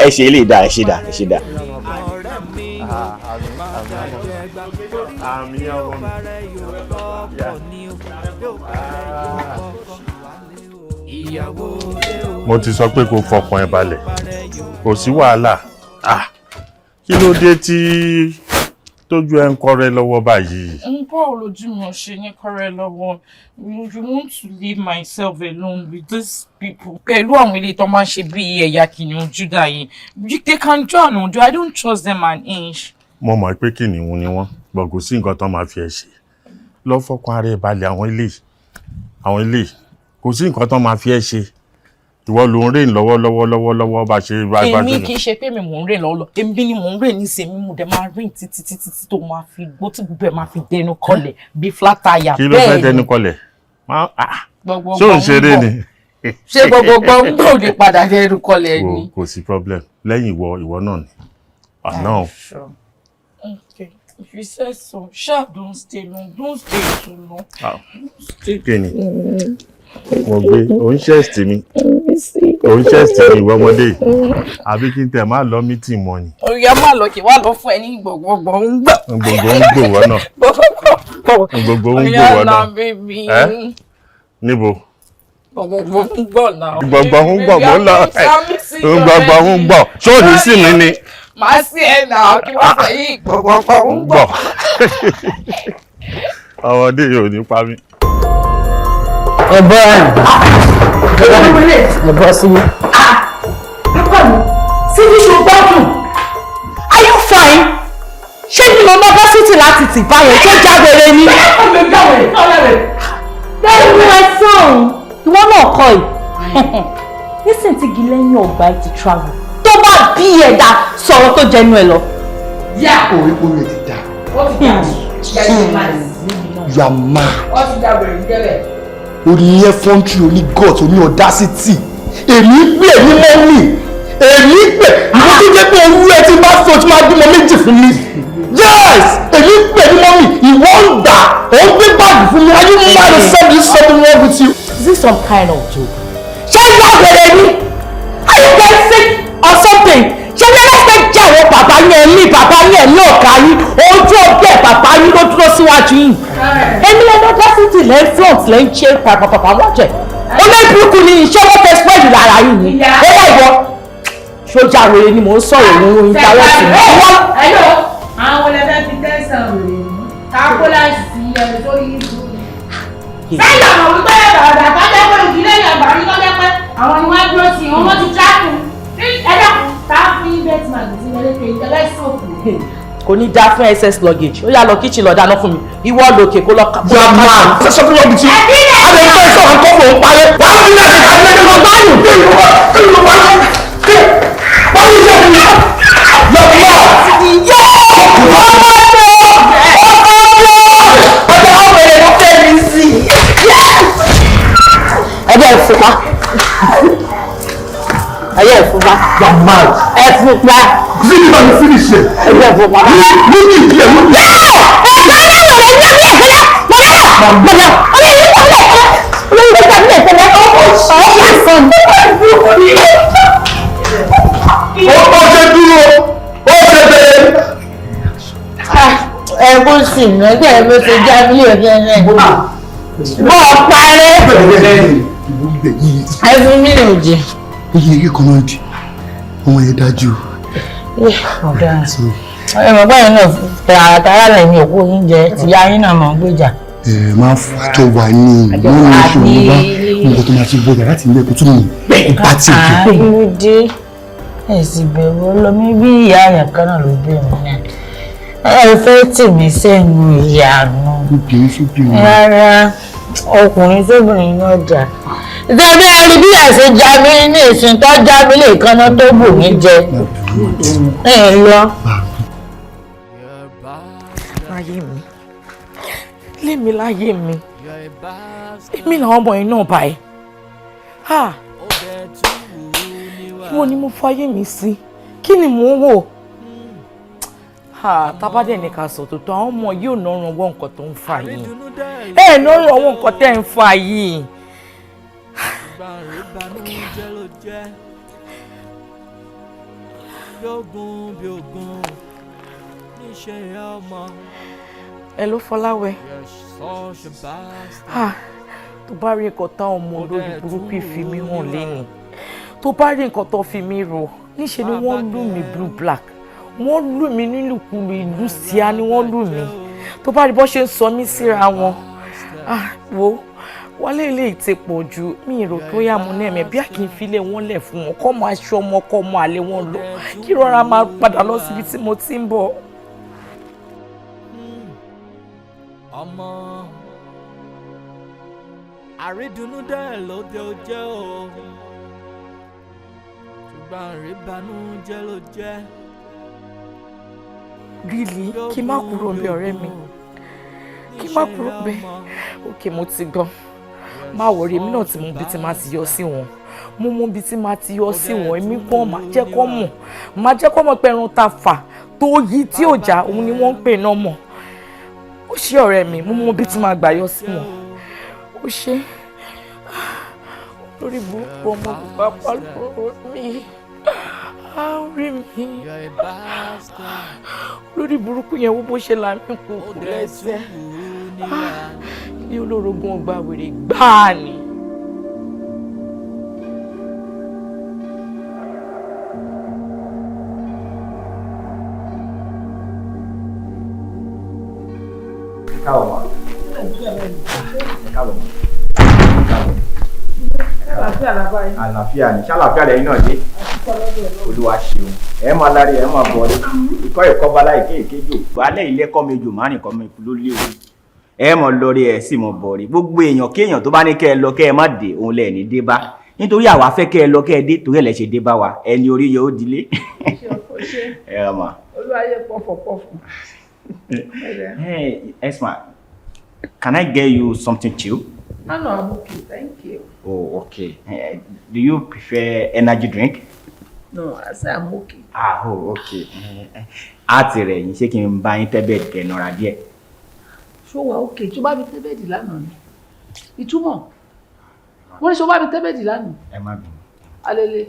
Ẹ ṣe ilé ìdá, ẹ ṣe dá. Mo ti sọ pé kó fọkàn ẹ balẹ̀, kò sí wàhálà. Kí ló dé tí tójú ẹ ń kọ́rẹ́ lọ́wọ́ báyìí? Báwo lójú mi ò ṣe ní kọ́rẹ́ lọ́wọ́? You want to leave myself alone with these people. Pẹ̀lú àwọn ilé tó máa ń ṣe bí ẹ̀yà kìnìún Júdà yìí. They can join on. I don't trust them an inch. Mo mọ̀ pé kìnìún ni wọ́n, bọ̀ kò sí nǹkan tó máa fi ẹ ṣe. Lọ fọkàn ara ẹ balẹ̀ àwọn ilé. Kò sí nǹkan tó máa fi ẹ ṣe. Ìwọ ló ń rìn lọ́wọ́ bá ṣe bá ṣe. Èmi kì í ṣe pé mi mò ń rìn lọ́wọ́. Èmi ni mò ń rìn nísìnyí mo dẹ̀ máa rìn títí tó máa fi gbó tí gbogbo ẹ̀ máa fi dẹnu kọlẹ̀ bí flat tire. Kí ló fẹ́ dẹnu kọlẹ̀? Ṣé ò ń ṣeré ni? Ṣé gbogbo ń kò lè padà dẹnu kọlẹ̀ ni? Kò sí problem. Lẹ́yìn ìwọ náà ni. Àná. Okay. If you say so, don't stay long. Don't stay too long. Kí ni? Mo gbé oúnṣẹ́ẹ̀sì mi ìwọ ọmọdé àbí kí n tẹ̀ máa lọ mítì mọ́ ni. Oya máa lọ kí wá lọ fún ẹ ní gbogbo ń gbà. Gbogbo ń gbò wọ́n náà. Gbogbo ń gbò wọ́n náà. Níbo? Gbogbo ń gbọ̀ náà. Gbogbo ń gbọ̀ mọ́ lọ. Gbogbo ń gbọ̀. Ṣé ò ní sí mi ni? Màá sí ẹ náà kí wọ́n sọ yìí gbogbo ń gbọ̀. Ọmọdé yóò ní pa mí. Ẹ bọ́ sí mi. Pápá mi, Sidi ṣe gbádùn. Are you fine? Ṣé ní mo máa bá Sidi láti tì báyẹn tó jáwèrè ni? Bẹ́ẹ̀ni mo ẹ sọ̀rọ̀. Ìwọ náà kọ́ ẹ̀. Nísìnyí tí igi lẹ́yìn ọgbà ti travel. Tó bá bí ẹ̀dá sọ̀rọ̀ tó jẹnu ẹ lọ. Yá orí ti dà. Ó ti dà. Yàmá. Ó ti dà bẹ̀rẹ̀ nígbẹ̀rẹ̀. Orí effrontery, oní gut, oní audacity. Èmi pè ní mọ́mì. Èmi pè ìwọ́n tó jẹ́ pé owó ẹ ti máa sọ tí máa bímọ méjì fún mi. Yes! Èmi pè ní mọ́mì. Ìwọ ń dà. Ó ń gbé báàgì fún mi. Are you mad or something wrong with you? Is this some kind of joke? Ṣé ìyá àgbèrè ni? Are you guys sick or something? Ṣé bí ẹ fẹ́ jẹ́ àwọn bàbá yẹn ní ọ̀ka yín? Ojú ọgbẹ́ bàbá yín ló dúró síwájú yín. Èmi lẹ́nu dásítì lẹ́yìn front lẹ́yìn chair pàpàpàpà wọ́n jẹ̀. Olóògbé ni iṣẹ́ wọ́n fẹ́ spread lára yín ni. Ó yà ìwọ. Sójà wèrè ni mò ń sọ̀rọ̀ òun ìtawọ́sí. Hello, àwọn olè fi tẹ́sán rèé. Kákó láìsí sí ẹni tó yí ìlú. Sẹ́yìn àwọn wípé bàbá kájẹ́ pé ìdílé yàgbà rí lọ́jọ́ pé àwọn ni wọ́n dúró sí wọn ti jákùn. Ẹ̀dàkùn tá a fún yín bẹ́ẹ̀ tí màá gbèsè wọlé pé ìjọba ìsòkù. Kò ní dá fún SS luggage. Ó yá lọ kíchìn lọ dáná fún mi. Ìwọ lòkè kó lọ. Your man. That's something wrong with you. lè fẹ́ sọ̀rọ̀ kọ́ mò ń parẹ́. Wàá fi láti ká lẹ́nu lọ báyìí. Kí ló wá? Kí ló wá? Kí wọ́n ní sọ fún mi? Lọ́pọ̀. Ìyá ọmọ mi ọjọ́ ọ̀bẹ̀rẹ̀ ló fẹ́ mi sí. Ẹgbẹ́ ìfúnpá. Ẹyẹ ìfúnpá. Ẹfúnpá. Sidi bá mi finish it. Ẹyẹ ìfúnpá. Look at here, look at here. Ẹ̀kún sì ní ẹgbẹ́ ẹ̀ ló ṣe já mílíọ̀nù ọ̀gẹ́ ẹ̀. Bọ́ọ̀ parẹ́. Ẹ̀fún mílíọ̀nù jẹ. Iye igi kan náà di. Ọmọ yẹn dájú. Ọ̀gá ẹ̀mọ̀ báyìí náà tààràtàrà lẹ́yìn òkú oúnjẹ ti yá yín náà mọ̀ ń gbèjà. Máa fún àjọ wà ní ìlú ìṣòro bá nǹkan tó máa fi bọ̀dà láti ilé ẹ̀kọ́ tó mú ipa tí ìjọ. Àìlúdé ẹ̀sìn bẹ̀rù ọlọ́mí bí ìyá àyàn kan náà ló bí mi náà. Ẹ fẹ́ tì mí sẹ́nu ìyànú. Rárá ọkùnrin sóbìnrin náà jà. Ìjọba ẹni bí àṣẹ já mi ní ìsìn tó já mi lè kanná tó bù mí jẹ. Ẹ lọ. Láyé mi. Lémi láyé mi. Èmi làwọn ọmọ yìí náà báyìí. Ìwọ ni mo fayé mi sí. Kí ni mò ń wò? Tábàdẹ̀ ní ká sọ tòótọ́ àwọn ọmọ yìí ò náà ràn wọ́n nǹkan tó ń fà yìí. Ẹ náà ràn wọ́n nǹkan tẹ́ ń fà yìí. Ẹ ló Fọláwẹ. Tó bá rí nǹkan táwọn ọmọ olórí burúkú fi mí hàn lẹ́nu. Tó bá rí nǹkan tó fi mí rò, níṣe ni wọ́n lù mí blue black. Wọ́n lù mí nílùkulù ìlú síá ni wọ́n lù mí. Tó bá rí bọ́ ṣe ń sọ mí síra wọn. Wo wálé ilé ìtẹ̀ pọ̀ jù mí rò tó yá mu náà mẹ́ bí àkì ń filẹ̀ wọ́n lẹ̀ fún wọn kọ́ máa ṣọ́ ọmọ kọ́ ọmọ àlè wọn lọ kí rọra máa padà lọ síbi tí mo ti ń bọ̀. Ọmọ àrídùnnú dẹ̀ lóde ó jẹ́ o ṣùgbọ́n àríbànújẹ́ ló jẹ́. Really kí má kúrò ńbẹ̀ ọ̀rẹ́ mi kí má kúrò ńbẹ̀ òkè mo ti gbọ́ má wọrí èmi náà ti mú bí ti máa ti yọ sí wọn mo mú bí ti máa ti yọ sí wọn èmi pọ́n máa jẹ́ kó mọ̀ pé ẹran ta fà tó yí tí ò já òun ni wọ́n ń pè náà mọ̀ ó ṣe ọ̀rẹ́ mi mo mú bí ti máa gbà yọ sí wọn ó ṣe lórí burúkú ọmọ bàbá lọ́rọ̀ mi orí mi lórí burúkú yẹn wo bó ṣe là mí kúkú lẹ́sẹ̀ bí olórogún ọgbà wèrè gbáà ni. Àlàáfíà ni ṣàlàáfíà lẹ́yìn náà dé Olúwa ṣeun ẹ máa lárí ẹ máa bọ̀ ikọ́ ẹ̀kọ́ bala ìkéèkéjò balẹ̀ ilé kọ́ mi jù márùn kọ́ mi ló léwu ẹ mọ̀ lórí ẹ sì mọ̀ bọ̀ rí gbogbo èèyàn kéèyàn tó bá ní kẹ́ ẹ lọ kẹ́ ẹ má dé òun lẹ̀ ní dé bá nítorí àwa fẹ́ kẹ́ ẹ lọ kẹ́ ẹ dé torí ẹ̀ lẹ́ ṣe dé bá wa ẹni orí yẹ ó dilé. ẹ ọmọ. Olúwayé pọ̀fọ̀pọ̀fọ̀. Hey Esma, can I get you something chill? No, I'm okay, thank you. Oh, okay. Do you prefer energy drink? No, I say I'm okay. Oh, okay. Àti rẹ̀ yín ṣé kí n bá yín tẹ́ bẹ́ẹ̀dì kẹ́ nọra díẹ̀. Ṣó wà okay, tó bá mi tẹ́ bẹ́ẹ̀dì lánàá ni. Ìtumọ̀. Wọ́n ní ṣó bá mi tẹ́ bẹ́ẹ̀dì lánàá. Ẹ má bínú. Alele.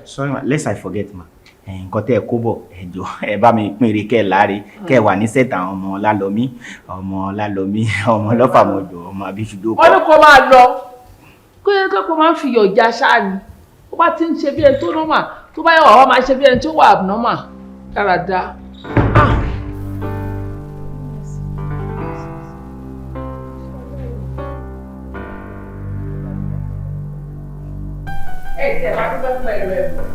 Sorry ma, lest I forget ma. Nǹkan tẹ́ ẹ kó bọ̀ ẹ jọ̀ọ́ ẹ bá mi pín ire kẹ́ ẹ láre kẹ́ ẹ wà ní sẹ́tà ọmọ Lálọ́mí ọmọ Lọ́fàmọ́jọ ọmọ Abíṣúdó kọ́. Wọ́n ní kó máa lọ kó yẹ kó máa ń fi yọ̀jà ṣáà ni ó bá ti ń ṣe bí ẹni tó normal tó bá yẹ wà wá máa ṣe bí ẹni tó wà abnormal dáradára. Tẹ̀ máa dúpẹ́ fún ẹ̀rọ ẹ̀bùn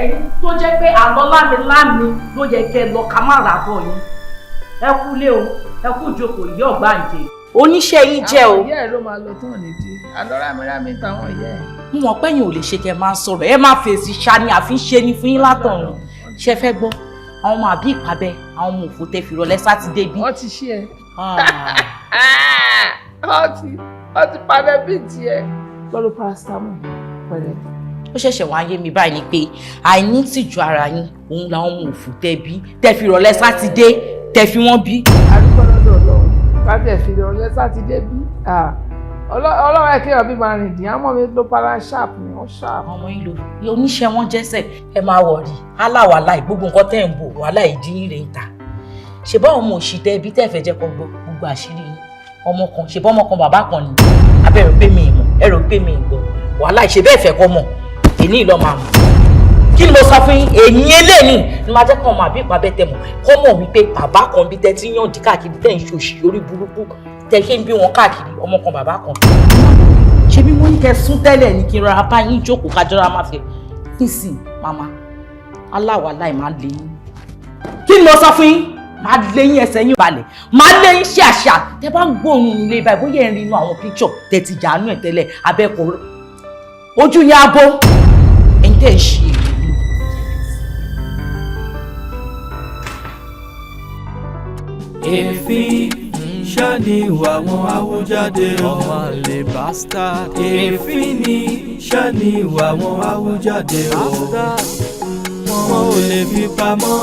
ẹ̀yin tó jẹ́ pé àlọ́ lámi ló yẹ kẹ́ lọ ká má rà bọ̀ yín ẹ kú lé o ẹ kú jókòó yí ọ̀gbáǹjẹ. oníṣẹ́ yín jẹ́ o. àwọn ìyá ẹ̀ ló máa lọ tán nídìí àlọ́rámírámí táwọn ìyá ẹ̀. mo mọ̀ pé yín ò lè ṣe kẹ́ máa sọ̀rọ̀ ẹ máa fèsì ṣani àfi ṣe ni fún yín látọ̀run ṣe fẹ́ gbọ́ àwọn ọmọ àbí ìpàbẹ àwọn ọmọ òfò tẹ fìrọ̀lẹ́ sátidé bí. wọ́n ti ṣí ẹ wọ́n ti pàbẹ bíi tiẹ̀. lọ́dún paracetamol pẹ̀lẹ́. ó ṣẹ̀ṣẹ̀ wá yé mi báyìí ni pé àìní tìjú ara yín òun làwọn ọmọ òfò tẹ bí tẹ fìrọ̀lẹ́ sátidé tẹ fi wọ́n bí. àdúgbò lọ́dọ̀ ọlọ́run láti ẹ̀ fìrọ̀lẹ́ sátidé bí ọlọ́run ẹ̀ kéèyàn bí máa rìn dín àmọ́ mi ló para sharp ni wọ́n sharp. ọmọ yín lo oníṣẹ́ wọn jẹ́sẹ̀ ẹ máa wọ̀rí aláwàlá gbogbo nǹkan tẹ́ ń bò wàhálà ìdí rẹ̀ ń ta ṣe bá ọmọ òṣìṣẹ́ ibi tẹ́ fẹ́ jẹ́ kó gbogbo àṣírí yín ọmọ kan ṣe bá ọmọ kan bàbá kan ni abẹ́rẹ́ pé mi ìmọ̀ ẹ̀rọ pé mi ìgbọ́ wàhálà ìṣe bẹ́ẹ̀ fẹ́ kọ́ mọ̀ èní ìlọ máa mọ̀ kí ni mo sọ fún yín èyí eléyìí ni máa jẹ́ kó ọmọ àbí ìpàbẹ́ tẹ mọ̀ kó mọ̀ wípé bàbá kan bí tẹ́ ti yàn dí káàkiri tẹ́ ń ṣòṣì orí burúkú tẹ́ ṣe ń bí wọn káàkiri ọmọ kan bàbá kan ṣe bí wọ́n ní kẹ́ sún tẹ́lẹ̀ ní kí n ra bá yín jókòó kájọ́ra máa fẹ́ nísìn màmá aláwàláì máa lé yín kí ni mo sọ fún yín máa lé yín ẹsẹ̀ yín balẹ̀ máa lé yín ṣàṣà tẹ́ bá ń gbóòórùn ilé báyìí bóyá ẹ̀ ń rí inú àwọn píkṣọ̀ tẹ́ ti jàánú ẹ̀ tẹ́lẹ̀ abẹ́kọ̀ ojú yín á bó ẹ̀yin tẹ́ ń ṣe èyí. èéfín ṣáni ìwà wọn àwùjáde ọmọ àlè bastard. èéfín ni ṣáni ìwà wọn àwùjáde bastard. wọn ò lè fi pamọ́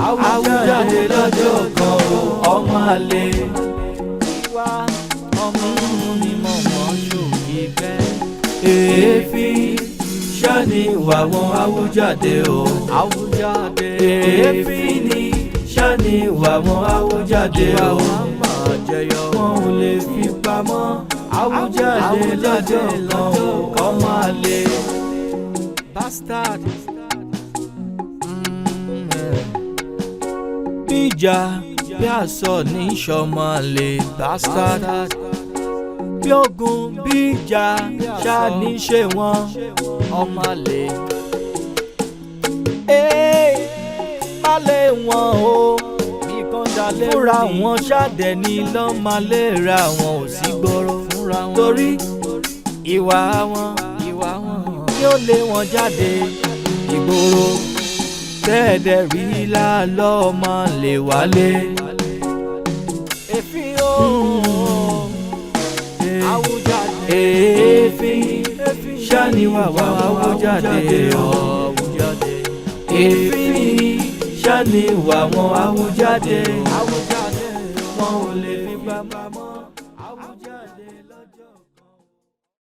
àwùjáde lọ́jọ́ kan ọmọ àlè. ọmọ ni mọ̀mọ́ ṣòkè bẹ́ẹ̀. èéfín ṣáni ìwà wọn àwùjáde o. àwùjáde èéfín ni ṣáni ìwà wọn àwùjáde o. wọn ò lè fi pamọ́ àwùjáde lọ́jọ́ kan ọmọ àlè bastard. bíjà bí àṣọ ní sọmọ àlè bastard. bí ogun bíjà ṣáà ní ṣe wọn ọmọ àlè. má lè wọn o fúnra wọn ṣàdẹ̀ ní lọ́n máa lè ra wọn ò sí gbọ́rọ̀ torí ìwà wọn yóò lé wọn jáde ìgboro tẹ́ẹ̀dẹ̀ rí lálọ́ máa lè wálé. èéfín o èéfín ṣàníwá wà àwùjáde èéfín ṣáni ìwà wọn àwùjáde